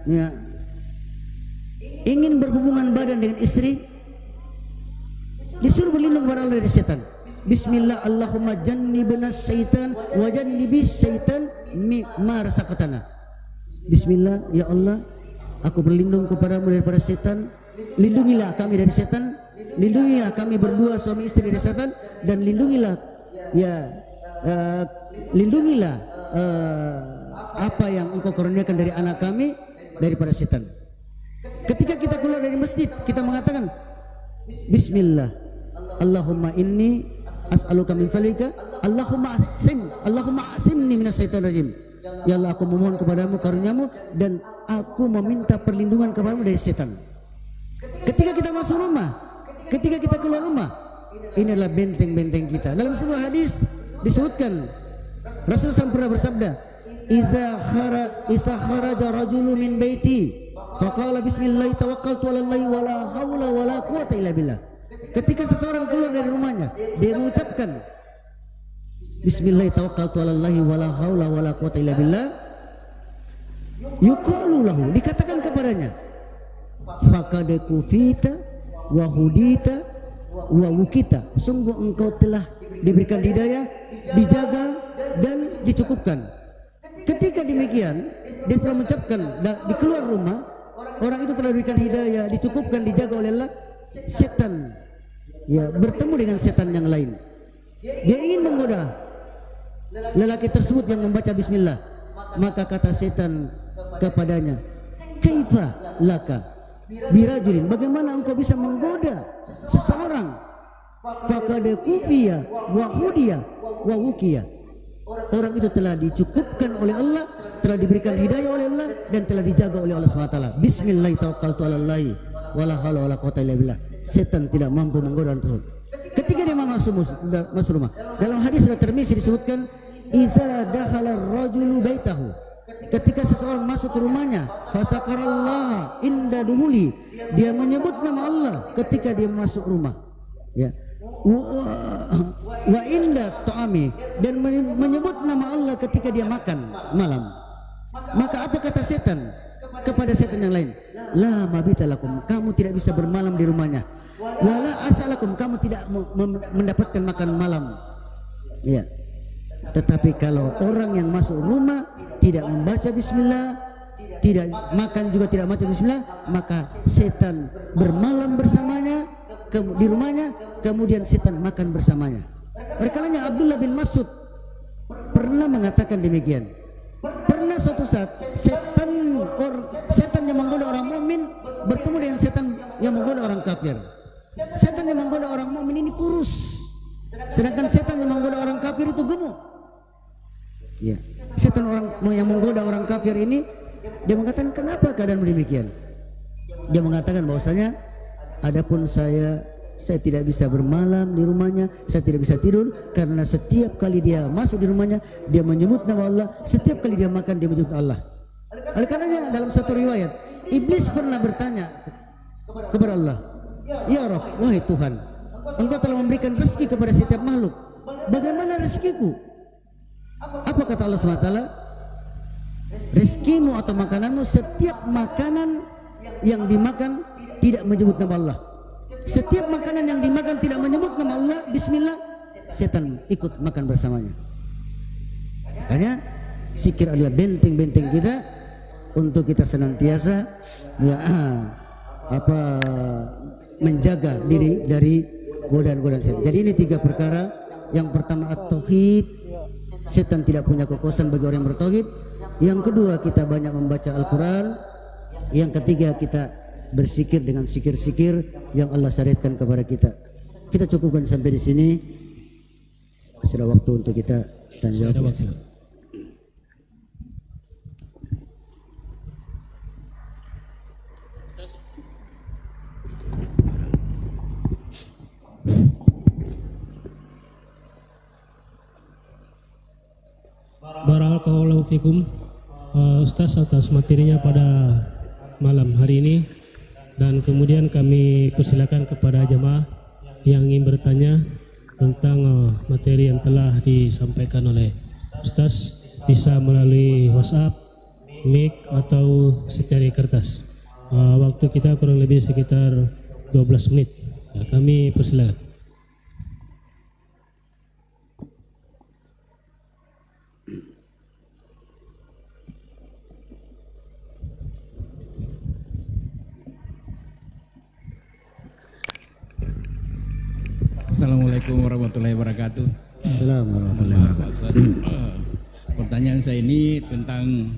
ya, ingin berhubungan badan dengan istri, disuruh berlindung kepada Allah dari setan. Bismillah, Allahumma jannibna syaitan wa jannibis syaitan mimma razaqtana. Bismillah, ya Allah, aku berlindung kepadamu daripada setan. Lindungilah kami dari setan, lindungilah kami berdua suami istri dari setan, dan lindungilah apa yang engkau kurniakan dari anak kami daripada setan. Ketika kita keluar dari masjid, kita mengatakan Bismillah, Allahumma inni as'aluka min falika, Allahumma asimni minasyaitonir rajim. Ya Allah, aku memohon kepadamu karuniamu dan aku meminta perlindungan kepadamu dari setan. Ketika kita masuk rumah, ketika kita keluar rumah, ini adalah benteng-benteng kita. Dalam sebuah hadis disebutkan Rasulullah SAW pernah bersabda, Iza kharaja rajulu min baiti faqala bismillah tawakkaltu 'alallahi wala haula wala quwwata illa billah. Ketika seseorang keluar dari rumahnya, dia mengucapkan Bismillah tawakkaltu 'alallahi wala haula wala quwwata illa billah, yuqalu lahu, dikatakan kepadanya, faqad kufita wa hudita wa wukita, sungguh engkau telah diberikan hidayah, dijaga dan dicukupkan. Ketika demikian, dia telah mengucapkan di keluar rumah, orang itu telah diberikan hidayah, dicukupkan, dijaga oleh Allah. Setan ya bertemu dengan setan yang lain, dia ingin menggoda lelaki tersebut yang membaca bismillah, maka kata setan kepadanya, kaifa laka birajulin, bagaimana engkau bisa menggoda seseorang, faqad kufiya wa hudiya wa wukiya, orang itu telah dicukupkan oleh Allah, telah diberikan hidayah oleh Allah, dan telah dijaga oleh Allah SWT. Bismillah tawakkaltu 'alallahi wala haula wala quwwata illa billah. Setan tidak mampu menggoda orang tersebut. Ketika dia masuk rumah, dalam hadis riwayat Tirmizi disebutkan, iza dakhala ar-rajulu baitahu, ketika seseorang masuk ke rumahnya, fasakarallah inda duhuli, dia menyebut nama Allah ketika dia masuk rumah. Ya. Wa inda ta'ami, dan menyebut nama Allah ketika dia makan malam. Maka apa kata setan kepada setan yang lain? La mabita lakum, kamu tidak bisa bermalam di rumahnya. Wala asalakum, kamu tidak mendapatkan makan malam. Ya. Tetapi kalau orang yang masuk rumah tidak membaca bismillah, tidak makan juga tidak membaca bismillah, maka setan bermalam bersamanya di rumahnya, kemudian setan makan bersamanya. Berkalanya Abdullah bin Mas'ud pernah mengatakan demikian. Pernah suatu saat setan yang menggoda orang mukmin bertemu dengan setan yang menggoda orang kafir. Setan yang menggoda orang mukmin ini kurus, sedangkan setan yang menggoda orang kafir itu gemuk. Ya, setan yang menggoda orang kafir ini, dia mengatakan, kenapa keadaan demikian? Dia mengatakan bahwasanya, adapun saya tidak bisa bermalam di rumahnya, saya tidak bisa tidur karena setiap kali dia masuk di rumahnya dia menyebut nama Allah, setiap kali dia makan dia menyebut Allah. Oleh karenanya dalam satu riwayat, iblis pernah bertanya kepada Allah, ya Rabb, wahai Tuhan, Engkau telah memberikan rezeki kepada setiap makhluk, bagaimana rezekiku? Apa kata Allah SWT? Rezekimu atau makananmu, setiap makanan yang dimakan tidak menyebut nama Allah. Setiap makanan yang dimakan tidak menyebut nama Allah, bismillah, setan ikut makan bersamanya. Makanya zikir adalah benteng-benteng kita untuk kita senantiasa menjaga diri dari godaan-godaan setan. Jadi ini 3 perkara. Yang pertama at-tauhid, setan tidak punya kekuasaan bagi orang yang bertauhid. Yang kedua, kita banyak membaca Al-Quran. Yang ketiga, kita berzikir dengan zikir-zikir yang Allah syariatkan kepada kita. Kita cukupkan sampai di sini. Masih ada waktu untuk kita tanya jawab. Barakallahu fikum, Ustaz, atas materinya pada malam hari ini, dan kemudian kami persilakan kepada jemaah yang ingin bertanya tentang materi yang telah disampaikan oleh Ustaz bisa melalui WhatsApp, mic atau secari kertas. Waktu kita kurang lebih sekitar 12 menit. Kami persilakan. Assalamualaikum warahmatullahi wabarakatuh. Assalamualaikum warahmatullahi wabarakatuh. Pertanyaan saya ini tentang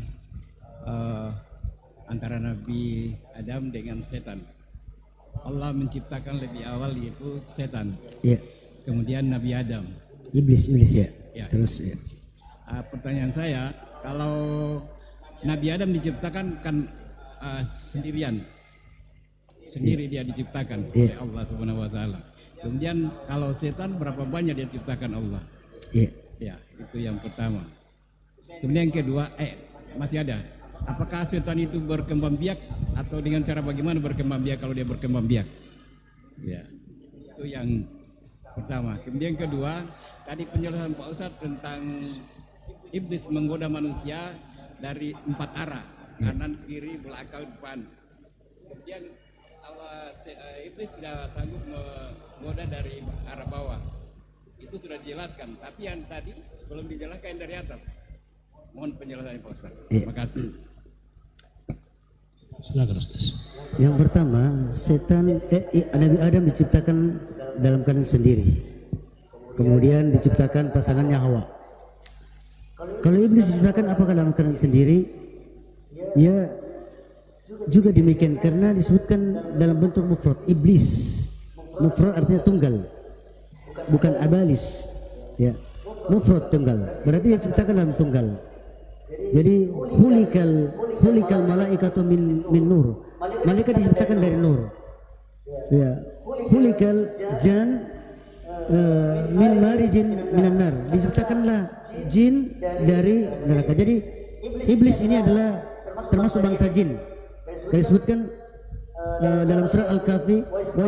antara Nabi Adam dengan setan. Allah menciptakan lebih awal yaitu setan. Ya. Kemudian Nabi Adam. Iblis ya. Ya. Terus ya. Pertanyaan saya, kalau Nabi Adam diciptakan kan sendirian, sendiri dia diciptakan oleh Allah Subhanahu Wa Taala. Kemudian kalau setan berapa banyak dia ciptakan Allah? Ya, itu yang pertama. Kemudian yang kedua, masih ada. Apakah setan itu berkembang biak atau dengan cara bagaimana berkembang biak kalau dia berkembang biak? Ya, itu yang pertama. Kemudian yang kedua, tadi penjelasan Pak Ustadz tentang iblis menggoda manusia dari 4 arah, kanan, kiri, belakang, depan. Kemudian iblis tidak sanggup menggoda dari arah bawah. Itu sudah dijelaskan, tapi yang tadi belum dijelaskan dari atas. Mohon penjelasannya Pak Ustaz. Terima kasih. Silakan Ustaz. Yang pertama, Nabi Adam diciptakan dalam keadaan sendiri. Kemudian diciptakan pasangannya Hawa. Kalau iblis diciptakan apakah dalam keadaan sendiri? Ya, juga demikian karena disebutkan dalam bentuk mufrad. Iblis mufrad artinya tunggal, bukan abalis. Ya, mufrad tunggal, berarti dia ciptakan dalam tunggal. Jadi hulikal malaikatu min nur, malaikat diciptakan dari nur. Ya, hulikal jan min marijin minan nar, diciptakanlah jin dari neraka. Jadi iblis ini adalah termasuk bangsa jin. Disebutkan dalam surat Al-Kahfi, wa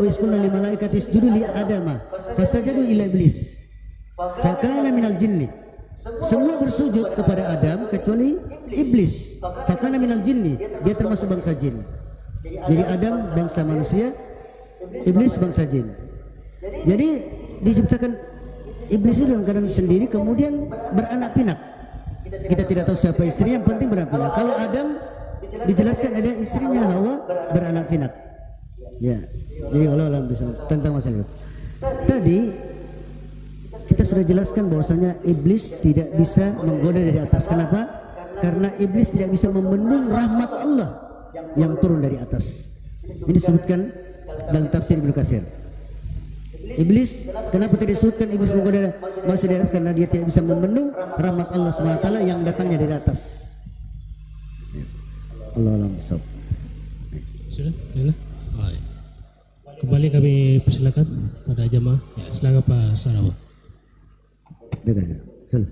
isqala lil malaikati isjudu li adama fasajadu illa iblis fakana minal jinni. Semua bersujud kepada Adam kecuali iblis. Fakana minal jinni, dia termasuk bangsa jin. Jadi Adam bangsa manusia, iblis bangsa jin. Jadi diciptakan iblis itu dalam keadaan sendiri, kemudian beranak pinak. Kita tidak tahu siapa istrinya, yang penting beranak pinak. Kalau Adam dijelaskan ada istrinya Hawa beranak pinak. Ya, jadi Allah bisa tentang masalah itu. Tadi kita sudah jelaskan bahwasanya iblis tidak bisa menggoda dari atas. Kenapa? Karena iblis tidak bisa membendung rahmat Allah yang turun dari atas. Ini disebutkan dalam tafsir Ibnu Katsir. Iblis, kenapa tidak disebutkan iblis menggoda manusia dari atas? Karena dia tidak bisa membendung rahmat Allah SWT yang datangnya dari atas. Allah alam bisawab. Sudah? Ya, kembali kami persilakan pada jamaah. Ya, silakan Pak Sarawak. Baik, sila.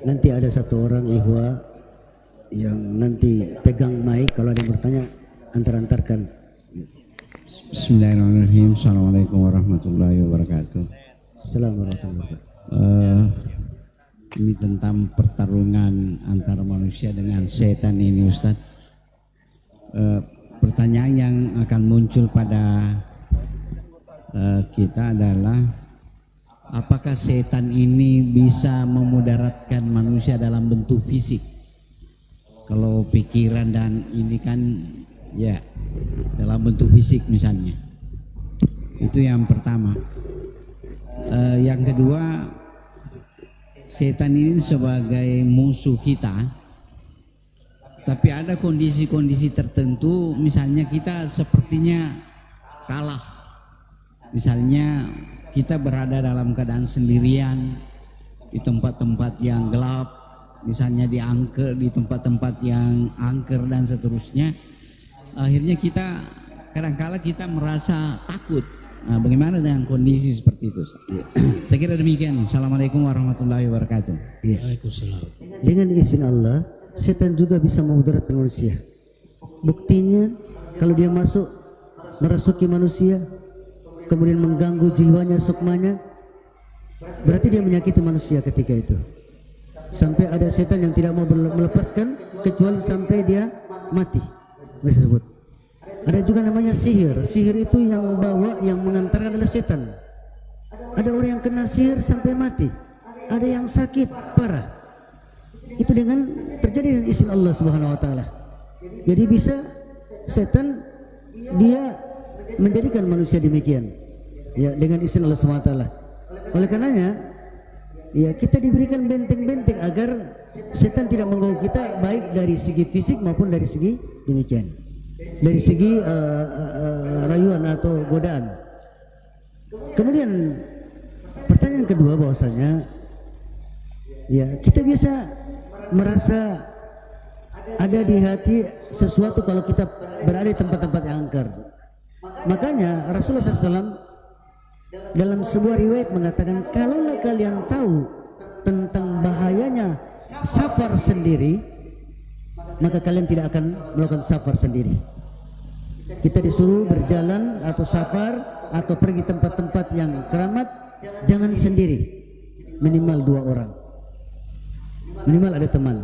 Nanti ada satu orang ikhwa yang nanti pegang mic, kalau ada yang bertanya antar-antarkan. Bismillahirrahmanirrahim. Assalamualaikum warahmatullahi wabarakatuh. Assalamualaikum warahmatullahi wabarakatuh. Ini tentang pertarungan antara manusia dengan setan ini, Ustaz. Pertanyaan yang akan muncul pada kita adalah, apakah setan ini bisa memudaratkan manusia dalam bentuk fisik? Kalau pikiran dan ini kan ya dalam bentuk fisik misalnya. Itu yang pertama. Yang kedua, setan ini sebagai musuh kita, tapi ada kondisi-kondisi tertentu, misalnya kita sepertinya kalah. Misalnya kita berada dalam keadaan sendirian di tempat-tempat yang gelap, misalnya di tempat-tempat yang angker dan seterusnya. Akhirnya kita kadang-kala kita merasa takut. Nah, bagaimana dengan kondisi seperti itu? Saya kira demikian. Assalamualaikum warahmatullahi wabarakatuh. Waalaikumsalam. Dengan izin Allah, setan juga bisa memudaratkan manusia. Buktinya kalau dia merasuki manusia, kemudian mengganggu jiwanya, sukmanya, berarti dia menyakiti manusia ketika itu. Sampai ada setan yang tidak mau melepaskan kecuali sampai dia mati. Bisa sebut. Ada juga namanya sihir. Sihir itu yang mengantarkan adalah setan. Ada orang yang kena sihir sampai mati. Ada yang sakit parah. Itu dengan terjadi dengan izin Allah Subhanahu wa taala. Jadi bisa setan dia menjadikan manusia demikian. Ya, dengan izin Allah Subhanahu wa taala. Oleh karenanya, ya kita diberikan benteng-benteng agar setan tidak mengganggu kita, baik dari segi fisik maupun dari segi demikian. Dari segi rayuan atau godaan. Kemudian pertanyaan kedua, bahwasanya ya kita biasa merasa ada di hati sesuatu kalau kita berada di tempat-tempat yang angker. Makanya Rasulullah SAW dalam sebuah riwayat mengatakan, kalaulah kalian tahu tentang bahayanya safar sendiri, maka kalian tidak akan melakukan safar sendiri. Kita disuruh berjalan atau safar atau pergi tempat-tempat yang keramat, jangan sendiri, minimal 2 orang, minimal ada teman.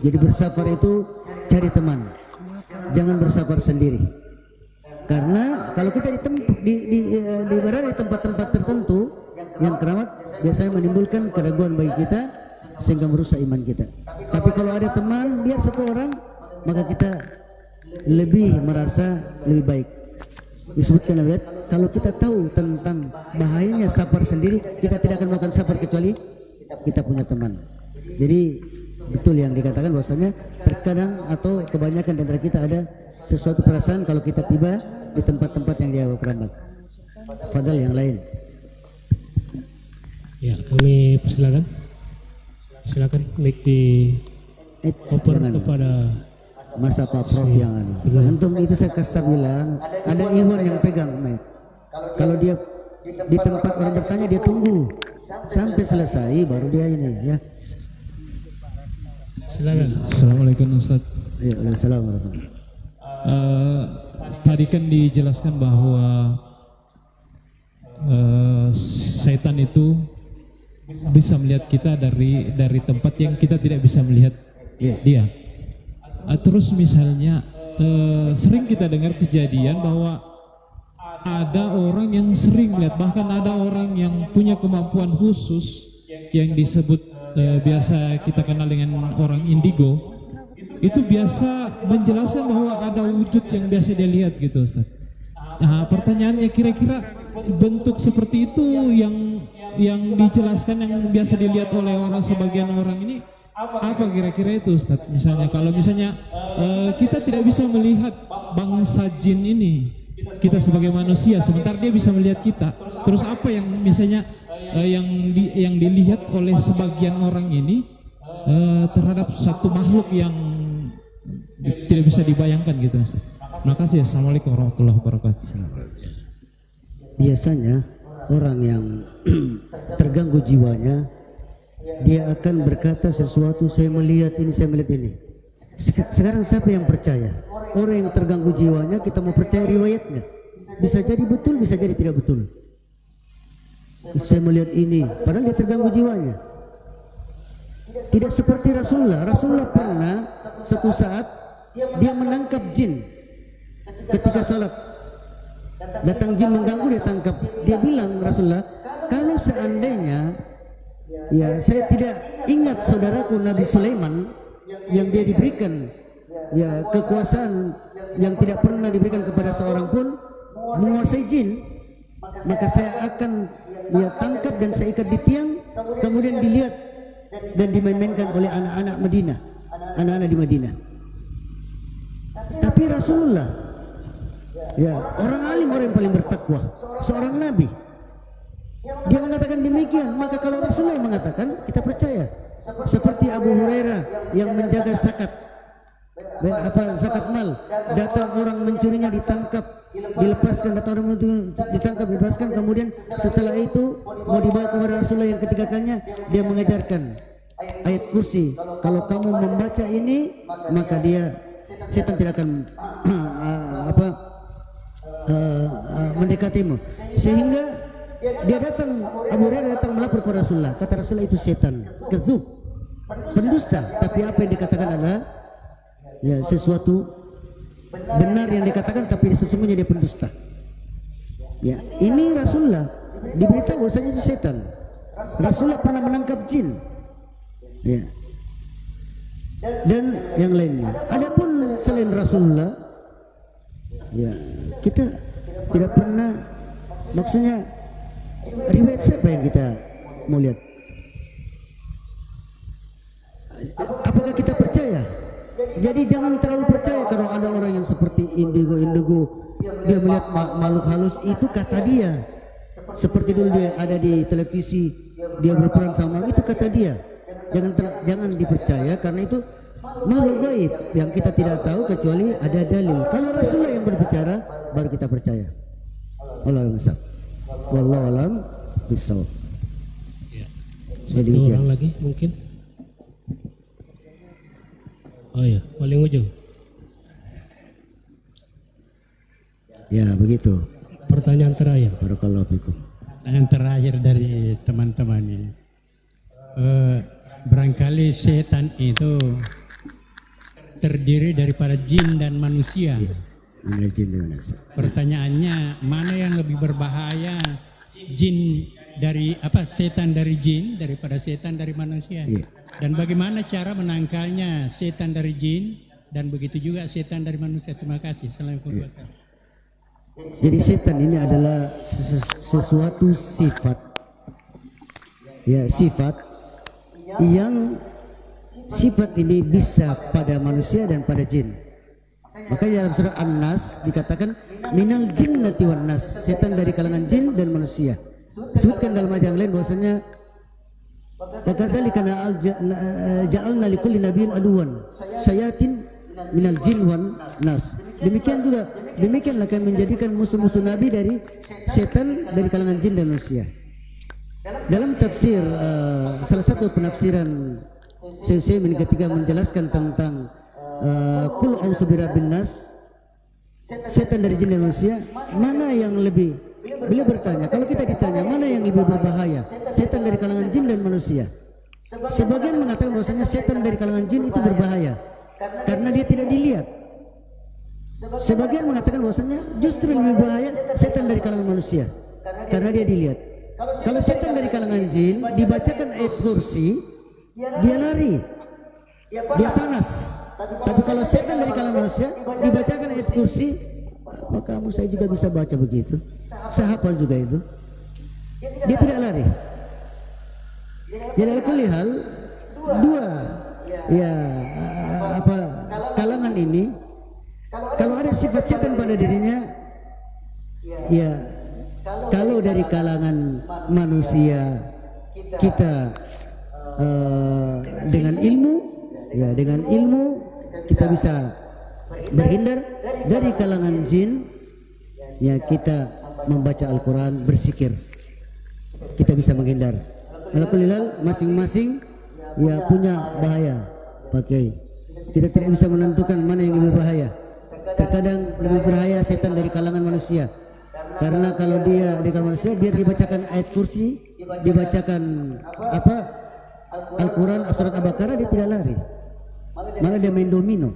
Jadi bersafar itu cari teman, jangan bersafar sendiri. Karena kalau kita berada di tempat-tempat tertentu yang keramat, biasanya menimbulkan keraguan bagi kita sehingga merusak iman kita. Tapi kalau ada teman, biar 1 orang, maka kita lebih merasa lebih baik. Disebutkan ayat, kalau kita tahu tentang bahayanya safar sendiri, kita tidak akan melakukan safar kecuali kita punya teman. Jadi betul yang dikatakan bahwasanya terkadang atau kebanyakan di antara kita ada sesuatu perasaan kalau kita tiba di tempat-tempat yang dianggap keramat. Fadal yang lain. Ya, kami persilakan. Silakan mic di oper kepada masa Pak Prof yang antum itu saya kasih bilang, ada ikhwan yang pegang mic. Kalau dia di tempat orang bertanya dia tunggu sampai selesai baru dia ini ya. Silakan. Assalamualaikum Ustaz. Ya, Assalamualaikum. Tadi kan dijelaskan bahwa setan itu bisa melihat kita dari tempat yang kita tidak bisa melihat dia. Terus misalnya sering kita dengar kejadian bahwa ada orang yang sering melihat, bahkan ada orang yang punya kemampuan khusus yang disebut biasa kita kenal dengan orang indigo. Itu biasa menjelaskan bahwa ada wujud yang biasa dia lihat gitu Ustaz. Nah, pertanyaannya kira-kira bentuk seperti itu yang dijelaskan yang biasa dilihat oleh sebagian orang ini apa kira-kira itu Ustaz? Misalnya kalau misalnya kita tidak bisa melihat bangsa jin ini, kita sebagai manusia, sementara dia bisa melihat kita. Terus apa yang misalnya yang dilihat oleh sebagian orang ini terhadap satu makhluk yang tidak bisa dibayangkan gitu Ustaz. Terima kasih. Assalamualaikum warahmatullahi wabarakatuh. Biasanya orang yang terganggu jiwanya dia akan berkata sesuatu, saya melihat ini, saya melihat ini. Sekarang siapa yang percaya? Orang yang terganggu jiwanya kita mau percaya riwayatnya. Bisa jadi betul, bisa jadi tidak betul. Saya melihat ini, padahal dia terganggu jiwanya. Tidak seperti Rasulullah. Rasulullah pernah satu saat dia menangkap jin ketika sholat. Datang jin mengganggu, dia tangkap. Dia bilang Rasulullah, kalau seandainya ya saya tidak ingat saudaraku Nabi Sulaiman yang dia diberikan ya kekuasaan yang tidak pernah diberikan kepada seorang pun menguasai jin, maka saya akan ya tangkap dan saya ikat di tiang, kemudian dilihat dan dimain-mainkan oleh anak-anak Madinah, anak-anak di Madinah. Tapi Rasulullah ya orang alim, orang yang paling bertakwa, seorang nabi, dia mengatakan demikian. Maka kalau Rasulullah mengatakan, kita percaya. Seperti Abu Hurairah yang menjaga zakat, zakat mal, datang orang mencurinya ditangkap, dilepaskan, datang orang ditangkap, dilepaskan, kemudian setelah itu mau dibawa kepada Rasulullah yang ketiga kalinya, dia mengajarkan ayat kursi. Kalau kamu membaca ini, maka setan tidak akan mendekatimu. Sehingga dia datang, Abu Hurairah datang melapor kepada Rasulullah. Kata Rasulullah, itu setan, kezub, pendusta. Tapi apa yang dikatakan adalah ya sesuatu benar yang dikatakan, tapi sesungguhnya dia pendusta. Ya, ini Rasulullah diberitahu bahwasanya itu setan. Rasulullah pernah menangkap jin. Ya. Dan yang lainnya. Adapun selain Rasulullah, ya kita tidak pernah, maksudnya riwayat siapa yang kita mau lihat? Apakah kita percaya? Jadi jangan terlalu percaya kalau ada orang yang seperti indigo dia melihat makhluk halus, itu kata dia. Seperti dulu dia ada di televisi, dia berperan sama, itu kata dia. Jangan dipercaya karena itu makhluk gaib yang kita tidak tahu kecuali ada dalil. Kalau Rasulullah yang berbicara baru kita percaya. Wallahu a'lam. Wallahu a'lam bishawab. Satu orang lagi mungkin. Oh ya, paling ujung. Ya begitu. Pertanyaan terakhir. Barakallahu fikum. Pertanyaan terakhir dari teman-teman ini. Barangkali setan itu terdiri daripada jin dan manusia. Ya, jin dan manusia. Pertanyaannya, mana yang lebih berbahaya, setan dari jin daripada setan dari manusia? Ya. Dan bagaimana cara menangkalnya setan dari jin dan begitu juga setan dari manusia? Terima kasih. Assalamualaikum warahmatullahi wabarakatuh. Jadi setan ini adalah sesuatu sifat, ya sifat yang sifat ini bisa pada manusia dan pada jin. Makanya dalam surah An-Nas dikatakan minal jinnati wan nas, setan dari kalangan jin dan manusia. Disebutkan dalam ayat yang lain bahwasanya wakazalika ja'alna likulli nabiyyin aduwan syayatin minal jin wan nas. Demikianlah kami menjadikan musuh-musuh Nabi dari setan dari kalangan jin dan manusia. Dalam tafsir salah satu penafsiran Syekh ketika menjelaskan tentang qul a'udzu birabbin nas, setan dari jin dan manusia, mana yang lebih, beliau bertanya, kalau kita ditanya mana yang lebih berbahaya, setan dari kalangan jin dan manusia, sebagian mengatakan bahwasanya setan dari kalangan jin itu berbahaya karena dia tidak dilihat. Sebagian mengatakan bahwasanya justru lebih bahaya setan dari kalangan manusia karena dia dilihat. Kalau setan dari kalangan jin dibacakan ayat kursi, dia lari, dia panas. Tapi kalau setan dari kalangan manusia dibacakan ayat kursi, apa kamu, saya juga bisa baca begitu, saya hafal juga itu, dia tidak lari. Jadi kulihal dua kalangan ini, kalau ada sifat setan pada dirinya, ya kalau dari kalangan manusia kita dengan ilmu kita bisa berhindar. Dari kalangan jin ya kita membaca Al-Quran, berzikir, kita bisa menghindar. Alhamdulillah masing-masing ya punya bahaya pakai. Kita tidak bisa menentukan mana yang lebih bahaya. Terkadang lebih berbahaya setan dari kalangan manusia, karena kalau dia di kalangan manusia, biar dibacakan ayat kursi, dibacakan Al-Quran, surat Al-Baqarah, dia tidak lari, malah dia main domino.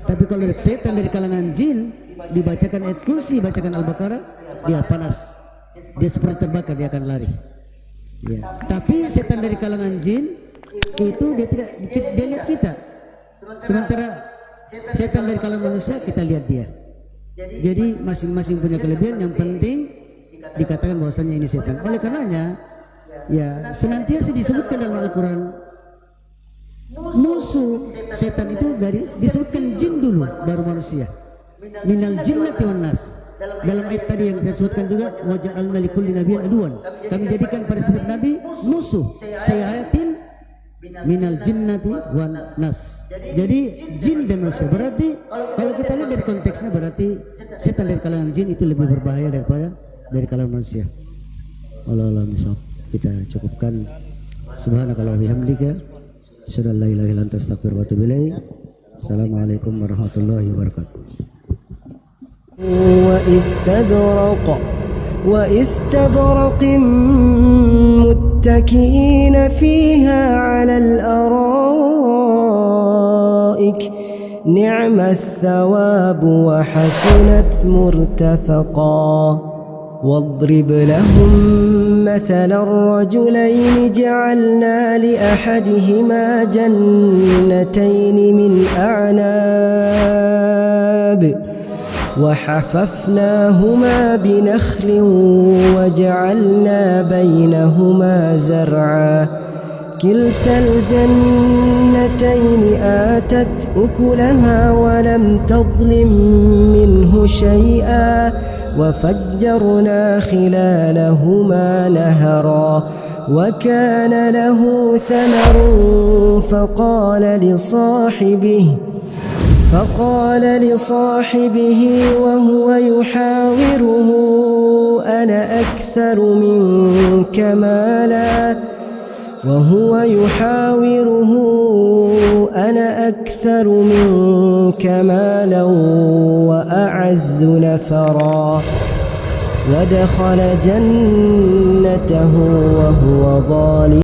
Tapi kalau setan dari kalangan jin dibacakan ayat kursi, bacakan Al-Baqarah, dia panas, dia seperti terbakar, dia akan lari. Ya. Tapi setan dari kalangan jin itu dia tidak, dia lihat kita, sementara setan dari kalangan manusia kita lihat dia. Jadi masing-masing punya kelebihan. Yang penting dikatakan bahwasanya ini setan. Oleh karenanya ya senantiasa disebutkan dalam Al-Quran, musuh setan itu disebutkan jin dulu baru manusia. Minal jinnati wan nas. Dalam ayat tadi yang kita sebutkan juga, wa ja'alna likulli nabiyyin aduwan. Kami jadikan pada setiap nabi musuh. Sayatin minal jinnati wan nas. Jadi jin dan manusia. Berarti kalau kita lihat dari konteksnya, berarti setan dari kalangan jin itu lebih berbahaya daripada dari kalangan manusia. Allah misal. Kita cukupkan. Subhanakallah bihamdika, asyhadu an la ilaha illa anta, astaghfiruka wa atubu ilaik. Assalamualaikum warahmatullahi wabarakatuh. واستبرق متكئين فيها على الأرائك نعم الثواب وحسنت مرتفقا واضرب لهم مثل الرجلين جعلنا لأحدهما جنتين من أعناب وحففناهما بنخل وجعلنا بينهما زرعا كلتا الجنتين آتت أكلها ولم تظلم منه شيئا وفجرنا خلالهما نهرا وكان له ثمر فقال لصاحبه وهو يحاوره أنا أكثر منك مالا وأعز نفرا ودخل جنته وهو ظالم